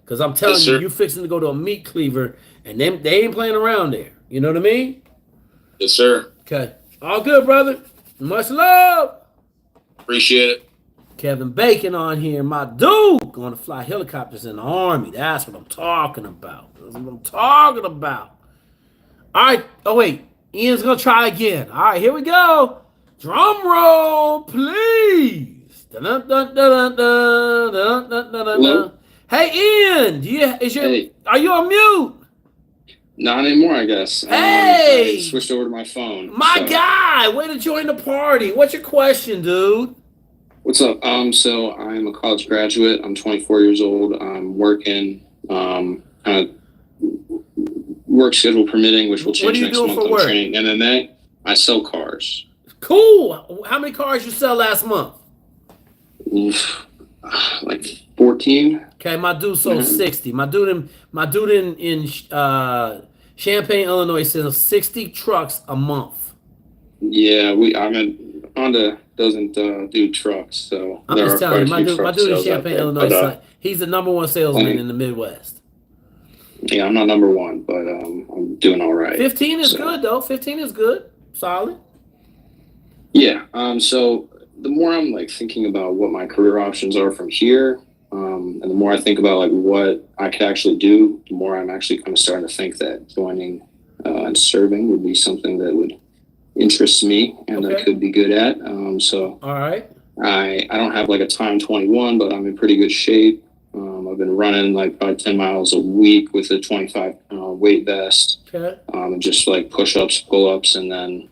Because I'm telling you, you're fixing to go to a meat cleaver and they ain't playing around there. You know what I mean?
Yes, sir.
Okay. All good, brother. Much love.
Appreciate it.
Kevin Bacon on here, my dude, going to fly helicopters in the Army. That's what I'm talking about. That's what I'm talking about. All right. Oh, wait. Ian's going to try again. All right, here we go. Drum roll, please. Dun, dun, dun, dun, dun, dun, dun, dun. Hey, Ian, are you on mute?
Not anymore, I guess.
Hey!
I switched over to my phone.
My guy, way to join the party. What's your question, dude?
What's up? So I'm a college graduate. I'm 24 years old. I'm working, kind of work schedule permitting, which will change next month. I'm training MMA. I sell cars.
Cool. How many cars you sell last month?
Like 14.
Okay, my dude sold 60. My dude in Champaign, Illinois sells 60 trucks a month.
Yeah, Honda doesn't do trucks, so
I'm just telling you, my dude in Champaign, Illinois, he's the #1 salesman in the Midwest.
Yeah, I'm not #1, but I'm doing all right.
15 is good though. 15 is good, solid.
Yeah. So the more I'm like thinking about what my career options are from here, and the more I think about like what I could actually do, the more I'm actually kind of starting to think that joining and serving would be something that would interest me and I could be good at. So
all right.
I don't have like a time 21, but I'm in pretty good shape. I've been running like probably 10 miles a week with a 25 weight vest.
Okay.
And just like push-ups, pull-ups, and then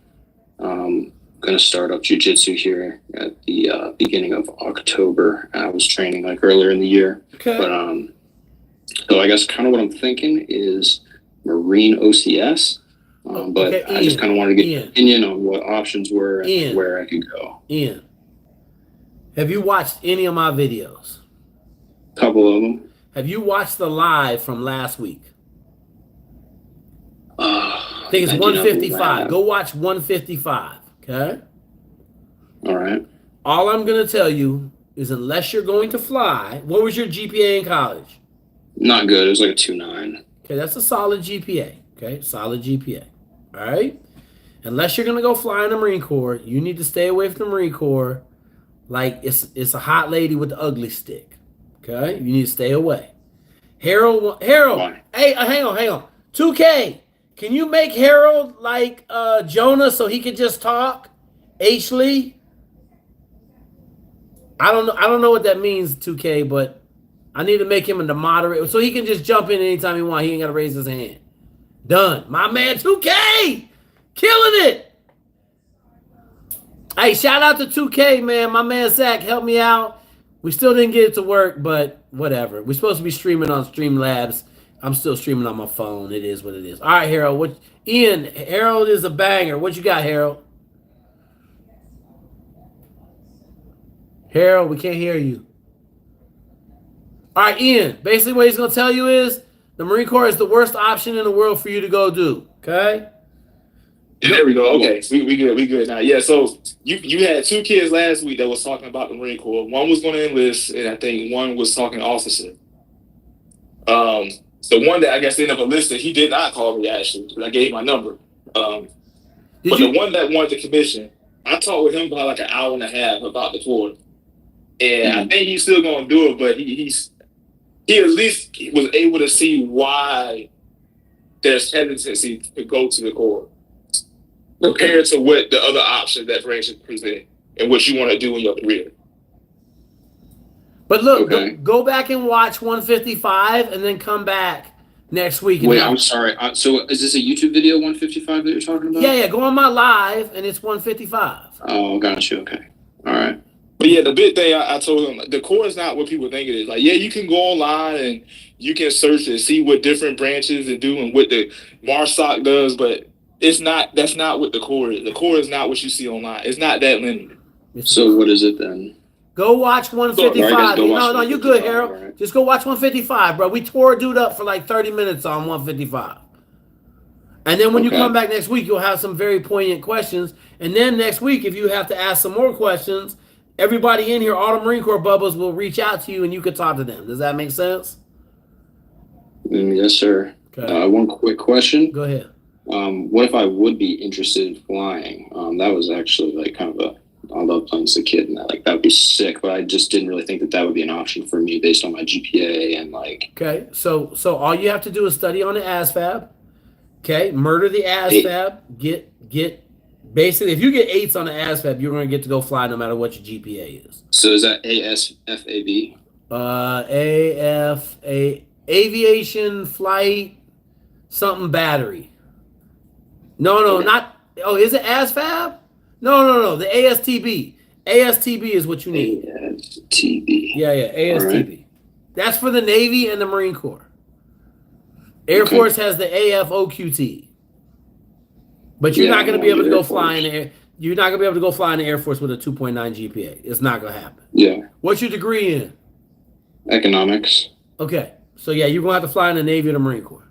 going to start up jiu-jitsu here at the beginning of October. I was training like earlier in the year.
Okay.
But so I guess kind of what I'm thinking is Marine OCS. But
okay,
I just kind of wanted to get your opinion on what options were and where I could go.
Ian, have you watched any of my videos?
A couple of them.
Have you watched the live from last week? I think it's 155. Go watch 155. Okay.
All right.
All I'm going to tell you is unless you're going to fly, what was your GPA in college?
Not good. It was like a 2.9.
Okay, that's a solid GPA. Okay, solid GPA. All right? Unless you're going to go fly in the Marine Corps, you need to stay away from the Marine Corps like it's a hot lady with the ugly stick. Okay? You need to stay away. Harold,
Why?
hey, hang on. 2K, can you make Harold like Jonah so he could just talk? H. Lee? I don't know what that means, 2K, but I need to make him the moderator so he can just jump in anytime he wants. He ain't got to raise his hand. Done. My man 2K, killing it. Hey, shout out to 2K, man. My man Zach helped me out. We still didn't get it to work, but whatever. We're supposed to be streaming on Streamlabs. I'm still streaming on my phone. It is what it is. All right, Harold. Harold is a banger. What you got, Harold? Harold, we can't hear you. All right, Ian. Basically, what he's going to tell you is the Marine Corps is the worst option in the world for you to go do. Okay?
Yeah, there we go. Okay, we good now. Yeah, so you had 2 kids last week that was talking about the Marine Corps. One was going to enlist, and I think one was talking officer. The one that I guess ended up enlisted, he did not call me actually, because I gave my number. The one that wanted the commission, I talked with him about like an hour and a half about the Corps. And I think he's still going to do it, but he at least was able to see why there's hesitancy to go to the Corps compared to what the other options that branches present and what you want to do in your career.
But look, go back and watch 155 and then come back next week.
Wait, I'm sorry. So is this a YouTube video 155 that you're talking about?
Yeah. Go on my live and it's 155.
Oh, gotcha. Okay. All right.
But yeah, the big thing I told him, the Corps is not what people think it is. Like, yeah, you can go online and you can search and see what different branches do and what the MARSOC does, but it's not. That's not what the Corps is. The Corps is not what you see online. It's not that limited.
So what is it then?
Go watch 155. No, you're good, Harold.
Right.
Just go watch 155, bro. We tore a dude up for like 30 minutes on 155. And then when you come back next week, you'll have some very poignant questions. And then next week, if you have to ask some more questions, everybody in here, all the Marine Corps bubbles, will reach out to you and you can talk to them. Does that make sense?
Yes, sir.
Okay.
One quick question.
Go ahead.
What if I would be interested in flying? That was actually like kind of I love playing as a kid and that would be sick, but I just didn't really think that would be an option for me based on my GPA and like.
Okay, so all you have to do is study on the ASVAB. Okay, murder the ASVAB. Get basically if you get 8s on the ASVAB, you're going to get to go fly no matter what your GPA is.
So is that ASFAB?
Aviation Flight something battery. No, not. Oh, is it ASVAB? No. The ASTB. ASTB is what you need.
ASTB.
Yeah, ASTB. Right. That's for the Navy and the Marine Corps. Air Force has the AFOQT. But you're not going to be able to go fly in the air. You're not going to be able to go fly in the Air Force with a 2.9 GPA. It's not going to happen.
Yeah.
What's your degree in?
Economics.
Okay. So, yeah, you're going to have to fly in the Navy or the Marine Corps.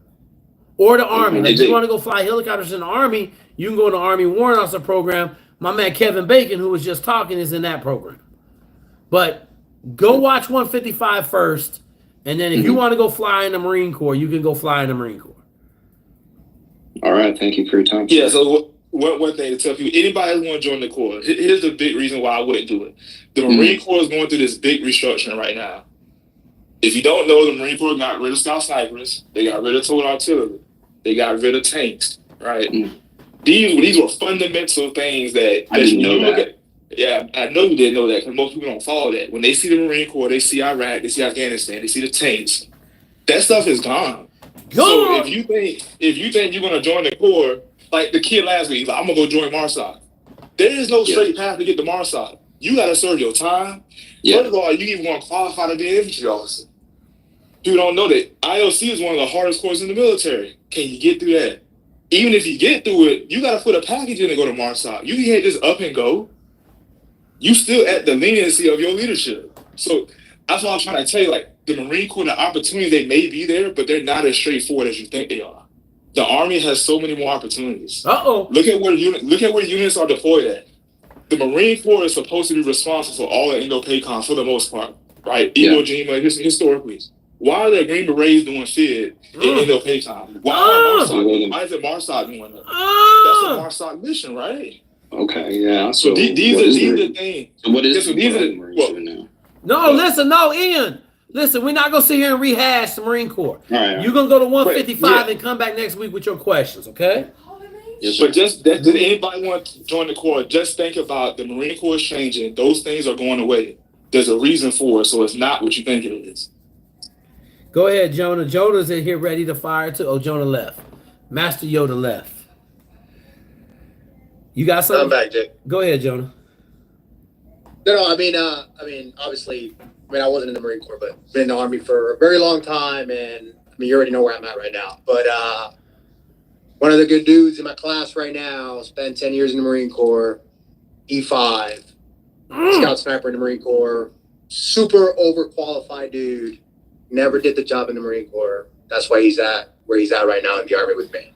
Or the Army. Like, if you want to go fly helicopters in the Army, you can go in the Army Warrant Officer program. My man Kevin Bacon, who was just talking, is in that program. But go watch 155 first, and then if you want to go fly in the Marine Corps, you can go fly in the Marine Corps.
All right. Thank you for your time.
Yeah, so one thing to tell people, anybody who want to join the Corps, here's the big reason why I wouldn't do it. The Marine Corps is going through this big restructuring right now. If you don't know, the Marine Corps got rid of scout snipers. They got rid of total artillery. They got rid of tanks, right? These were fundamental things that
I didn't know that.
I know you didn't know that because most people don't follow that. When they see the Marine Corps, they see Iraq, they see Afghanistan, they see the tanks. That stuff is gone. So if you think you're gonna join the Corps, like the kid last week, he's like, I'm gonna go join MARSOC. There is no straight path to get to MARSOC. You gotta serve your time. First of all, you even want to qualify to be an infantry officer. People don't know that IOC is one of the hardest courses in the military. Can you get through that? Even if you get through it, you got to put a package in to go to MARSOC. You can't just up and go. You still at the leniency of your leadership. So that's why I'm trying to tell you, like, the Marine Corps, the opportunities, they may be there, but they're not as straightforward as you think they are. The Army has so many more opportunities.
Uh-oh.
Look at where units are deployed at. the Marine Corps is supposed to be responsible for all the Indo-PACOM for the most part, right? Iwo Jima, historically. Why are the Green Berets doing shit in Indo-PACOM? Why is it MARSOC doing that? That's a MARSOC mission, right?
Okay, yeah.
So these are the things.
So what is
now?
No, listen, Ian. Listen, we're not gonna sit here and rehash the Marine Corps.
All right.
You're gonna go to 155 and come back next week with your questions, okay?
Yes, but did anybody want to join the Corps? Just think about the Marine Corps is changing. Those things are going away. There's a reason for it, so it's not what you think it is.
Go ahead, Jonah. Jonah's in here ready to fire too. Oh, Jonah left. Master Yoda left. You got something?
I'm back, Jake.
Go ahead, Jonah.
No, I mean, obviously, I wasn't in the Marine Corps, but been in the Army for a very long time, and you already know where I'm at right now. But one of the good dudes in my class right now spent 10 years in the Marine Corps, E5, Scout Sniper in the Marine Corps, super overqualified dude, never did the job in the Marine Corps. That's why he's at where he's at right now in the Army with me.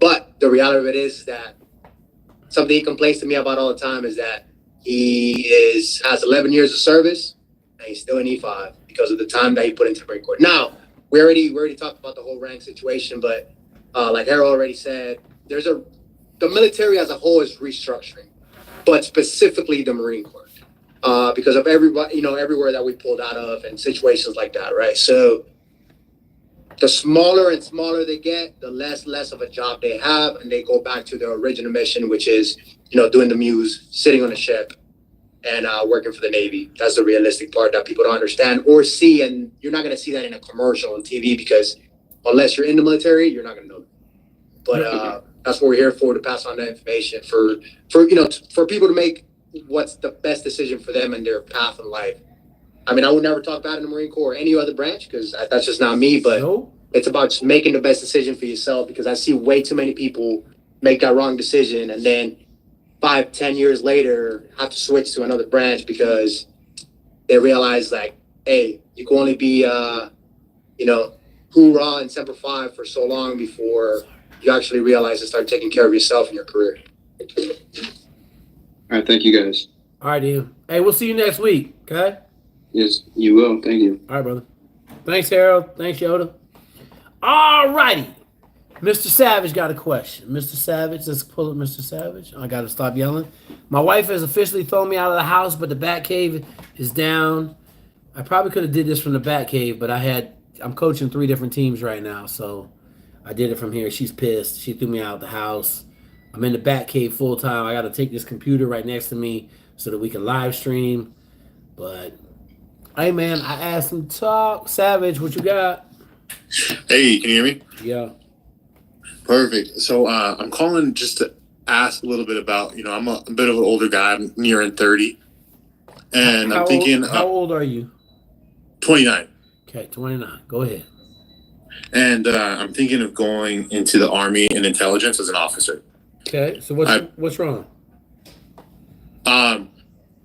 But the reality of it is that something he complains to me about all the time is that he has 11 years of service and he's still in E5 because of the time that he put into the Marine Corps. Now, we already talked about the whole rank situation, but like Harold already said, the military as a whole is restructuring, but specifically the Marine Corps because of everybody, everywhere that we pulled out of and situations like that, right? So the smaller and smaller they get, the less of a job they have, and they go back to their original mission, which is, doing the Muse, sitting on a ship, and working for the Navy. That's the realistic part that people don't understand or see, and you're not going to see that in a commercial on TV because unless you're in the military, you're not going to know that. But that's what we're here for, to pass on that information for people to make what's the best decision for them and their path in life. I mean, I would never talk bad in the Marine Corps or any other branch because that's just not me, but it's about just making the best decision for yourself because I see way too many people make that wrong decision and then 5-10 years later have to switch to another branch because they realize like, hey, you can only be, hoorah and Semper Fi for so long before you actually realize to start taking care of yourself and your career.
All right, thank you guys.
All right, Ian. Hey, we'll see you next week, okay?
Yes, you will. Thank you.
All right, brother. Thanks, Harold. Thanks, Yoda. All righty. Mr. Savage got a question. Mr. Savage, let's pull up Mr. Savage. I got to stop yelling. My wife has officially thrown me out of the house, but the bat cave is down. I probably could have did this from the bat cave, but I'm coaching 3 different teams right now, so I did it from here. She's pissed. She threw me out of the house. I'm in the bat cave full time. I got to take this computer right next to me so that we can live stream, but hey, man, I asked him to talk. Savage, what you got?
Hey, can you hear me?
Yeah.
Perfect. So I'm calling just to ask a little bit about, I'm a bit of an older guy. I'm nearing 30. And I'm thinking...
how old are you?
29.
Okay, 29. Go ahead.
And I'm thinking of going into the Army and intelligence as an officer.
Okay, so what's wrong?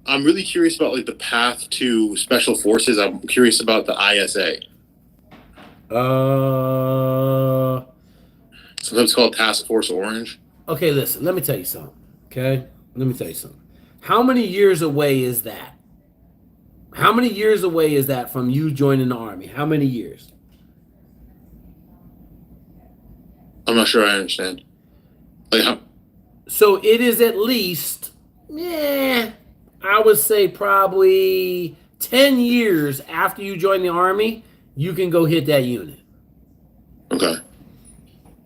I'm really curious about the path to special forces. I'm curious about the ISA. Sometimes called Task Force Orange.
Okay, listen, let me tell you something. Okay? Let me tell you something. How many years away is that? How many years away is that from you joining the Army? How many years?
I'm not sure I understand.
So it is at least, I would say probably 10 years after you join the Army, you can go hit that unit.
Okay.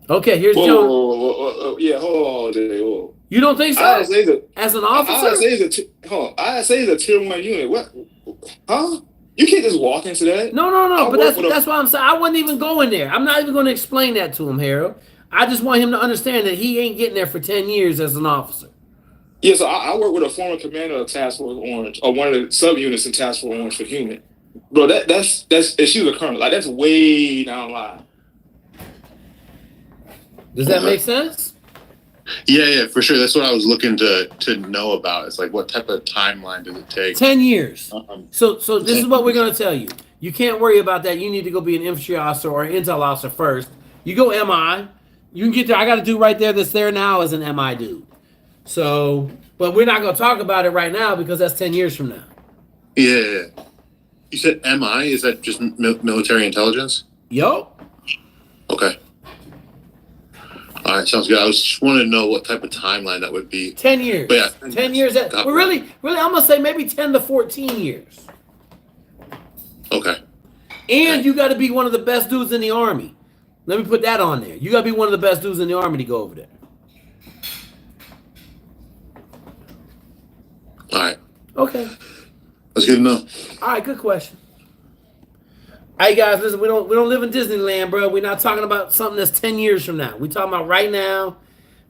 Okay, here's
Joe. Yeah, hold on.
You don't think so? As an officer?
ISA is a tier 1 unit. What? Huh? You can't just walk into that.
No. But that's why I'm saying I wasn't even going there. I'm not even going to explain that to him, Harold. I just want him to understand that he ain't getting there for 10 years as an officer.
Yeah, so I work with a former commander of Task Force Orange, or one of the subunits in Task Force Orange for Human. Bro, that's she was a colonel. That's way down the line.
Does that make sense?
Yeah, for sure. That's what I was looking to know about. It's what type of timeline does it take?
10 years. So this is what we're going to tell you. You can't worry about that. You need to go be an infantry officer or an intel officer first. You go MI. You can get there. I got a dude right there that's there now as an MI dude. So, but we're not going to talk about it right now because that's 10 years from now.
Yeah. You said MI? Is that just military intelligence?
Yup.
Okay. All right, sounds good. I was just wanting to know what type of timeline that would be.
10 years.
But yeah,
10 years. Well, really, I'm going to say maybe 10 to 14 years.
Okay.
And you got to be one of the best dudes in the Army. Let me put that on there. You got to be one of the best dudes in the Army to go over there.
All right.
Okay.
That's good to know.
All right, good question. Hey guys, listen, we don't live in Disneyland, bro. We're not talking about something that's 10 years from now. We're talking about right now.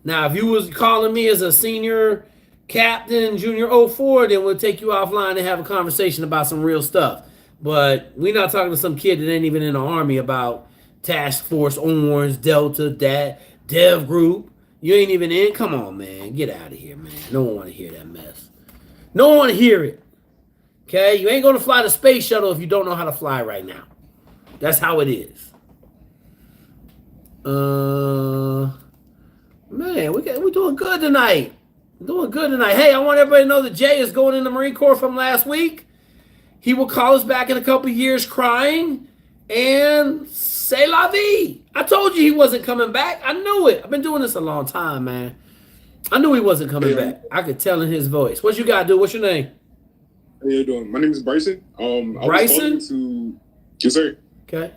Now, if you was calling me as a senior captain, junior 04, then we'll take you offline and have a conversation about some real stuff. But we're not talking to some kid that ain't even in the Army about Task Force Orange, Delta, Dev Group. You ain't even in. Come on, man. Get out of here, man. No one want to hear that mess. No one want to hear it. Okay? You ain't going to fly the space shuttle if you don't know how to fly right now. That's how it is. Man, we're doing good tonight. We're doing good tonight. Hey, I want everybody to know that Jay is going in the Marine Corps from last week. He will call us back in a couple years crying and say la vie. I told you he wasn't coming back. I knew it. I've been doing this a long time, man. I knew he wasn't coming back. I could tell in his voice. What you got to do? What's your name?
How you doing? My name is Bryson.
Bryson?
Yes, sir.
Okay.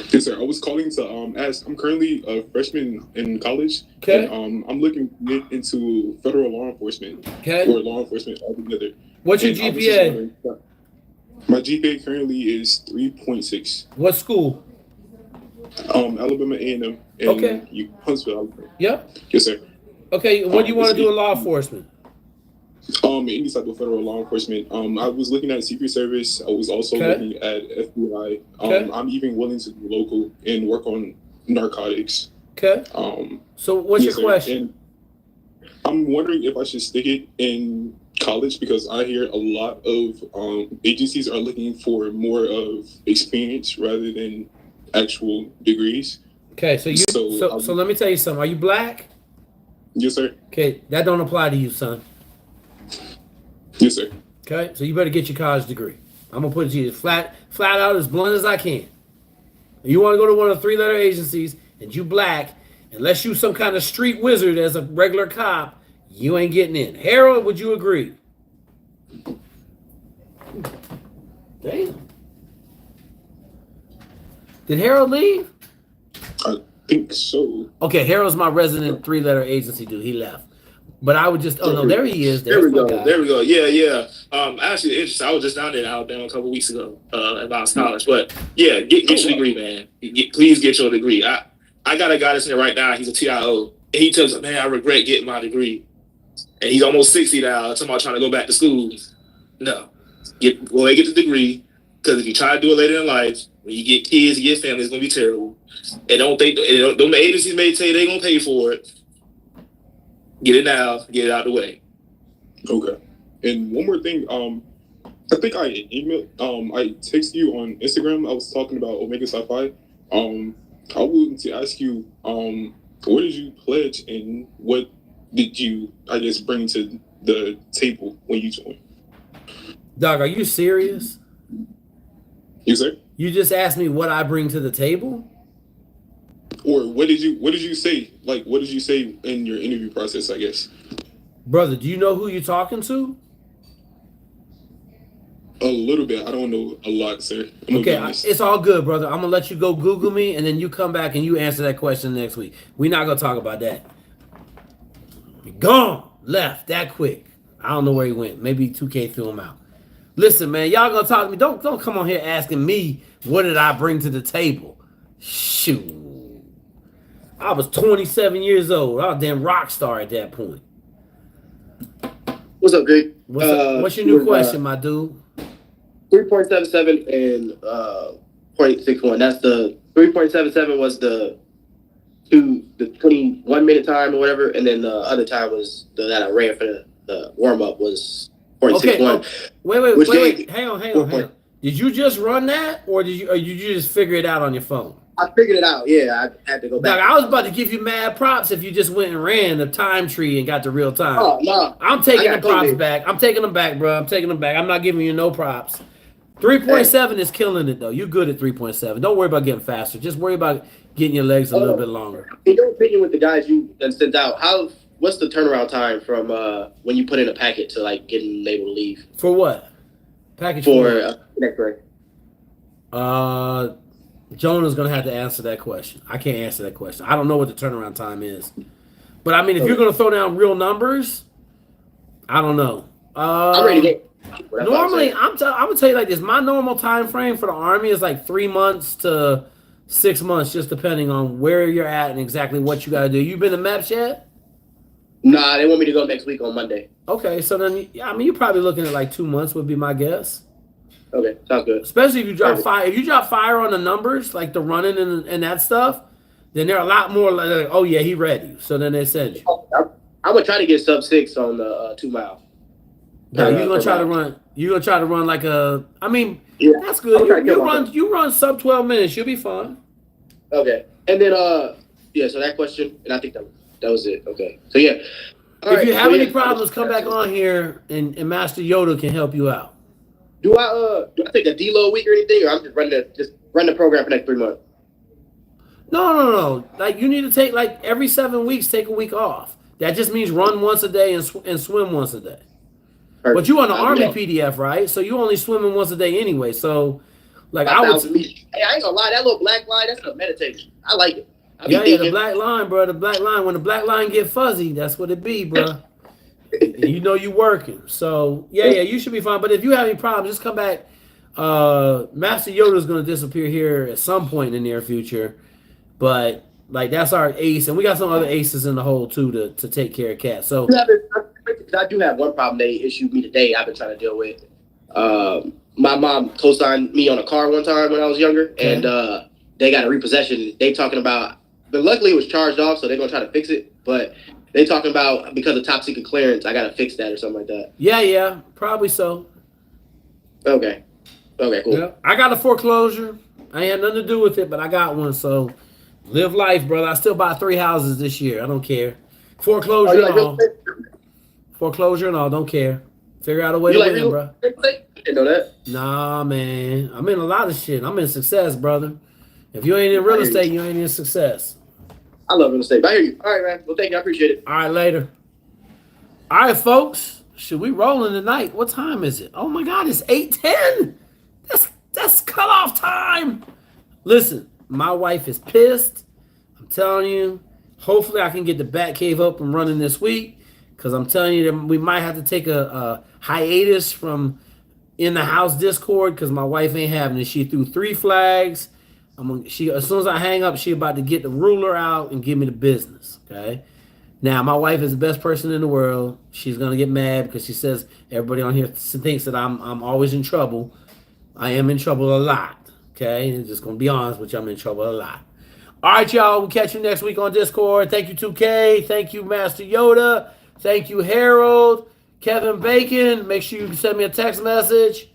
Yes, sir. I was calling to ask. I'm currently a freshman in college.
Okay.
And, I'm looking to get into federal law enforcement.
Okay.
Or law enforcement altogether.
What's your GPA?
My GPA currently is 3.6.
What school?
Alabama A&M.
Okay.
Huntsville, Alabama.
Yep.
Yes, sir.
Okay. What do you want to do in law enforcement?
Any type of federal law enforcement. I was looking at Secret Service. I was also looking at FBI. I'm even willing to do local and work on narcotics.
Okay. So what's your question?
And I'm wondering if I should stick it in college because I hear a lot of agencies are looking for more of experience rather than actual degrees.
Okay, so let me tell you something. Are you black?
Yes, sir.
Okay, that don't apply to you, son.
Yes, sir.
Okay, so you better get your college degree. I'm gonna put it to you flat out as blunt as I can. You want to go to one of the 3-letter agencies and you black, unless you some kind of street wizard as a regular cop, you ain't getting in. Harold, would you agree? Damn. Did Harold leave?
I think so.
Okay, Harold's my resident 3-letter agency dude. He left. But I would just, there he is.
There we go. There we go. Yeah. Actually, interesting. I was just down there in Alabama a couple weeks ago at Boston College. But yeah, get your degree, man. Please get your degree. I got a guy that's in there right now. He's a TIO. And he tells me, man, I regret getting my degree. And he's almost 60 now. Talking about trying to go back to school. No. Get the degree. Because if you try to do it later in life, when you get kids, you get family, it's going to be terrible. And don't the agencies may tell you they're going to pay for it. Get it now. Get it out of the way.
Okay. And one more thing. I think I texted you on Instagram. I was talking about Omega Sci-Fi. I wanted to ask you, what did you pledge and what did you, I guess, bring to the table when you joined?
Doc, are you serious?
You sir?
You just asked me what I bring to the table?
Or what did you say? Like, what did you say in your interview process, I guess?
Brother, do you know who you're talking to?
A little bit. I don't know a lot, sir.
Okay, it's all good, brother. I'm going to let you go Google me, and then you come back and you answer that question next week. We're not going to talk about that. Gone. Left that quick. I don't know where he went. Maybe 2K threw him out. Listen, man, y'all going to talk to me. Don't come on here asking me what did I bring to the table. Shoot. I was 27 years old. I was a damn rock star at that point.
What's up, Greg?
What's your new question, my dude?
3.77 and 0.61. That's the 3.77 was the 21 minute time or whatever, and then the other time was that I ran for the warm up was 0.61.
Okay. Wait. Hang on. Did you just run that, or did you just figure it out on your phone?
I figured it out. Yeah, I had to go back.
Doc, I was about to give you mad props if you just went and ran the time tree and got the real time.
Oh no,
I'm taking the props back. I'm taking them back, bro. I'm taking them back. I'm not giving you no props. 3.7 is killing it though. You good at 3.7. Don't worry about getting faster. Just worry about getting your legs a little bit longer.
In your opinion, with the guys you sent out, what's the turnaround time from when you put in a packet to like getting able to leave?
For what? Package
for X-ray.
Jonah's gonna have to answer that question. I can't answer that question. I don't know what the turnaround time is. But I mean, if you're gonna throw down real numbers, I don't know.
I'm ready to go.
Normally, I'm gonna tell you like this. My normal time frame for the Army is like 3 months to 6 months, just depending on where you're at and exactly what you gotta do. You been to MEPS yet?
Nah, they want me to go next week on Monday.
Okay, so then I mean, you're probably looking at like 2 months would be my guess.
Okay, sounds good.
Especially if you drop fire. If you drop fire on the numbers, like the running and that stuff, then they're a lot more like, oh yeah, he ready. So then they send you.
I'm gonna try to get sub 6 on the 2 mile.
No, you're gonna try to run. You're gonna try to run like a. I mean, that's good. You run sub 12 minutes. You'll be fine.
Okay, and then yeah. So that question, and I think that was it. Okay, so yeah.
If you have any problems, come back on here, and Master Yoda can help you out.
Do I take a deload week or anything, or I'm just run the program for the next 3 months?
No. Like you need to take like every 7 weeks, take a week off. That just means run once a day and swim once a day. Perfect. But you on the Army PDF, right? So you only swimming once a day anyway. So like I would.
Hey, I ain't gonna lie, that little black line, that's a meditation. I like it.
Yeah, the black line, bro. The black line. When the black line get fuzzy, that's what it be, bro. You know you working. So yeah, you should be fine. But if you have any problems, just come back. Master Yoda is going to disappear here at some point in the near future. But like that's our ace, and we got some other aces in the hole too to take care of cats. So
I do have one problem they issued me today. I've been trying to deal with. My mom co-signed me on a car one time when I was younger, and they got a repossession. They talking about, but luckily it was charged off, so they're gonna try to fix it. But they talking about because of top secret clearance, I gotta fix that or something like that.
Yeah, probably so.
Okay, cool.
Yeah. I got a foreclosure. I ain't had nothing to do with it, but I got one. So live life, brother. I still bought 3 houses this year. I don't care. Foreclosure and all. Foreclosure and all. Don't care. Figure out a way to win, bro.
Didn't know that.
Nah, man. I'm in a lot of shit. I'm in success, brother. If you ain't in real estate, you ain't in success.
I love real estate. I hear you. All right, man. Well, thank you. I appreciate it.
All right, later. All right, folks. Should we rolling tonight? What time is it? Oh my God, it's 8:10. That's cutoff time. Listen, my wife is pissed. I'm telling you. Hopefully, I can get the Bat Cave up and running this week. Because I'm telling you that we might have to take a hiatus from in the house Discord because my wife ain't having it. She threw 3 flags. As soon as I hang up, she about to get the ruler out and give me the business. Okay. Now my wife is the best person in the world. She's gonna get mad because she says everybody on here thinks that I'm always in trouble. I am in trouble a lot. Okay, I'm just gonna be honest with you. I'm in trouble a lot. All right, y'all. We'll catch you next week on Discord. Thank you, 2K. Thank you, Master Yoda. Thank you, Harold. Kevin Bacon. Make sure you send me a text message.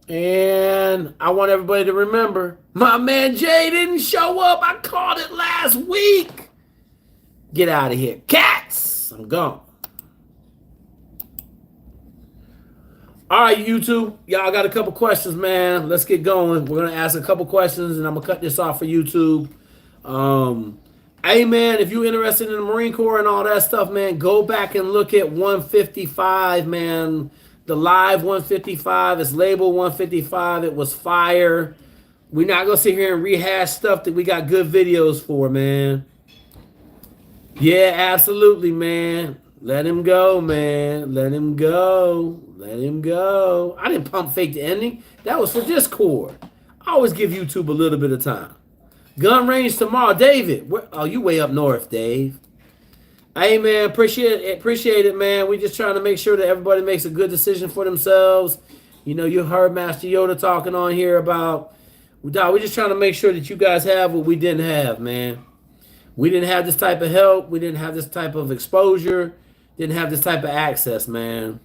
And I want everybody to remember, my man Jay didn't show up. I called it last week. Get out of here. Cats, I'm gone. All right, YouTube. Y'all got a couple questions, man. Let's get going. We're going to ask a couple questions, and I'm going to cut this off for YouTube. Hey, man, if you're interested in the Marine Corps and all that stuff, man, go back and look at 155, man. The live 155 is labeled 155. It was fire. We're not going to sit here and rehash stuff that we got good videos for, man. Yeah, absolutely, man. Let him go, man. Let him go. Let him go. I didn't pump fake the ending. That was for Discord. I always give YouTube a little bit of time. Gun range tomorrow. David. Oh, you way up north, Dave. Hey, man, appreciate it, man. We just trying to make sure that everybody makes a good decision for themselves. You know, you heard Master Yoda talking on here about, we're just trying to make sure that you guys have what we didn't have, man. We didn't have this type of help. We didn't have this type of exposure. Didn't have this type of access, man.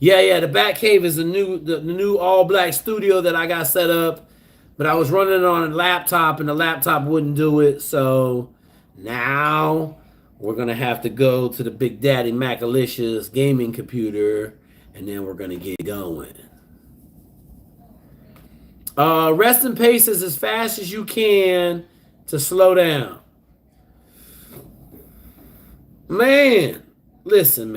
Yeah. The Bat Cave is the new all black studio that I got set up, but I was running it on a laptop and the laptop wouldn't do it. So now we're gonna have to go to the Big Daddy Macalicious gaming computer, and then we're gonna get going. Rest in paces as fast as you can to slow down. Man, listen.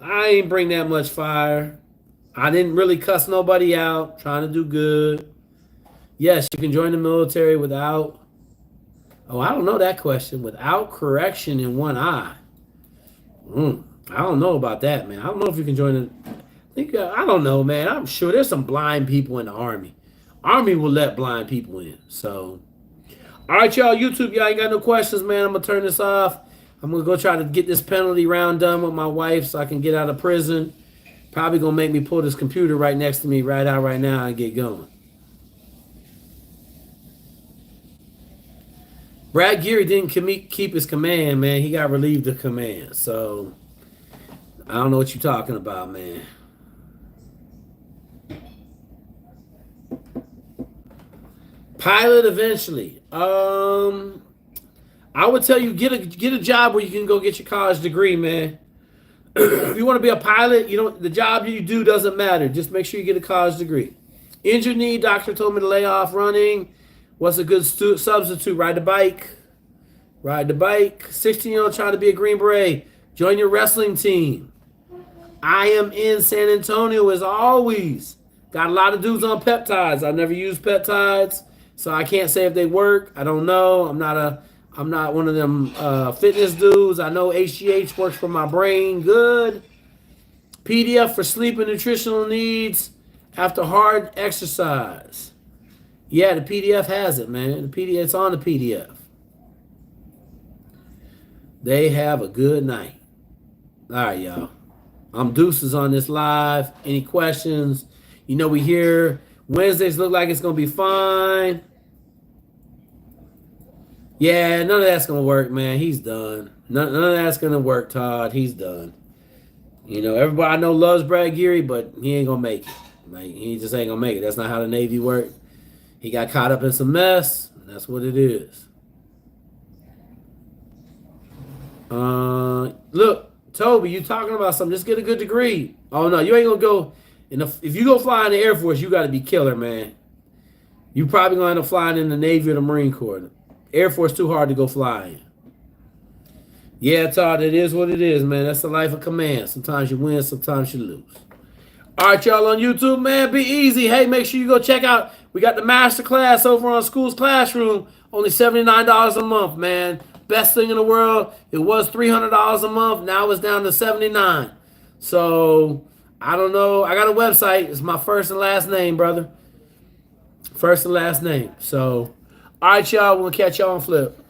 I ain't bring that much fire. I didn't really cuss nobody out. Trying to do good. Yes, you can join the military without. Oh, I don't know that question. Without correction in one eye. I don't know about that, man. I don't know if you can join I don't know, man. I'm sure there's some blind people in the Army. Army will let blind people in. So, all right, y'all. YouTube, y'all ain't got no questions, man. I'm going to turn this off. I'm going to go try to get this penalty round done with my wife so I can get out of prison. Probably going to make me pull this computer right next to me right now and get going. Brad Geary didn't keep his command, man. He got relieved of command. So, I don't know what you're talking about, man. Pilot eventually. I would tell you get a job where you can go get your college degree, man. If you want to be a pilot, the job you do doesn't matter. Just make sure you get a college degree. Injured knee, doctor told me to lay off running. What's a good substitute? Ride the bike. 16-year-old trying to be a Green Beret. Join your wrestling team. I am in San Antonio as always. Got a lot of dudes on peptides. I've never used peptides, so I can't say if they work. I don't know. I'm not one of them fitness dudes. I know HGH works for my brain good. PDF for sleep and nutritional needs after hard exercise. Yeah, the PDF has it, man. It's on the PDF. They have a good night. All right, y'all. I'm Deuces on this live. Any questions? We hear Wednesdays look like it's going to be fine. Yeah, none of that's going to work, man. He's done. None of that's going to work, Todd. He's done. Everybody I know loves Brad Geary, but he ain't going to make it. He just ain't going to make it. That's not how the Navy works. He got caught up in some mess. And that's what it is. Look, Toby, you talking about something. Just get a good degree. Oh, no, you ain't going to go. If you go fly in the Air Force, you got to be killer, man. You probably going to end up flying in the Navy or the Marine Corps. Air Force too hard to go fly in. Yeah, Todd, it is what it is, man. That's the life of command. Sometimes you win, sometimes you lose. All right, y'all on YouTube, man, be easy. Hey, make sure you go check out. We got the master class over on School's Classroom. Only $79 a month, man. Best thing in the world. It was $300 a month. Now it's down to $79. So, I don't know. I got a website. It's my first and last name, brother. First and last name. So, all right, y'all. We'll catch y'all on Flip.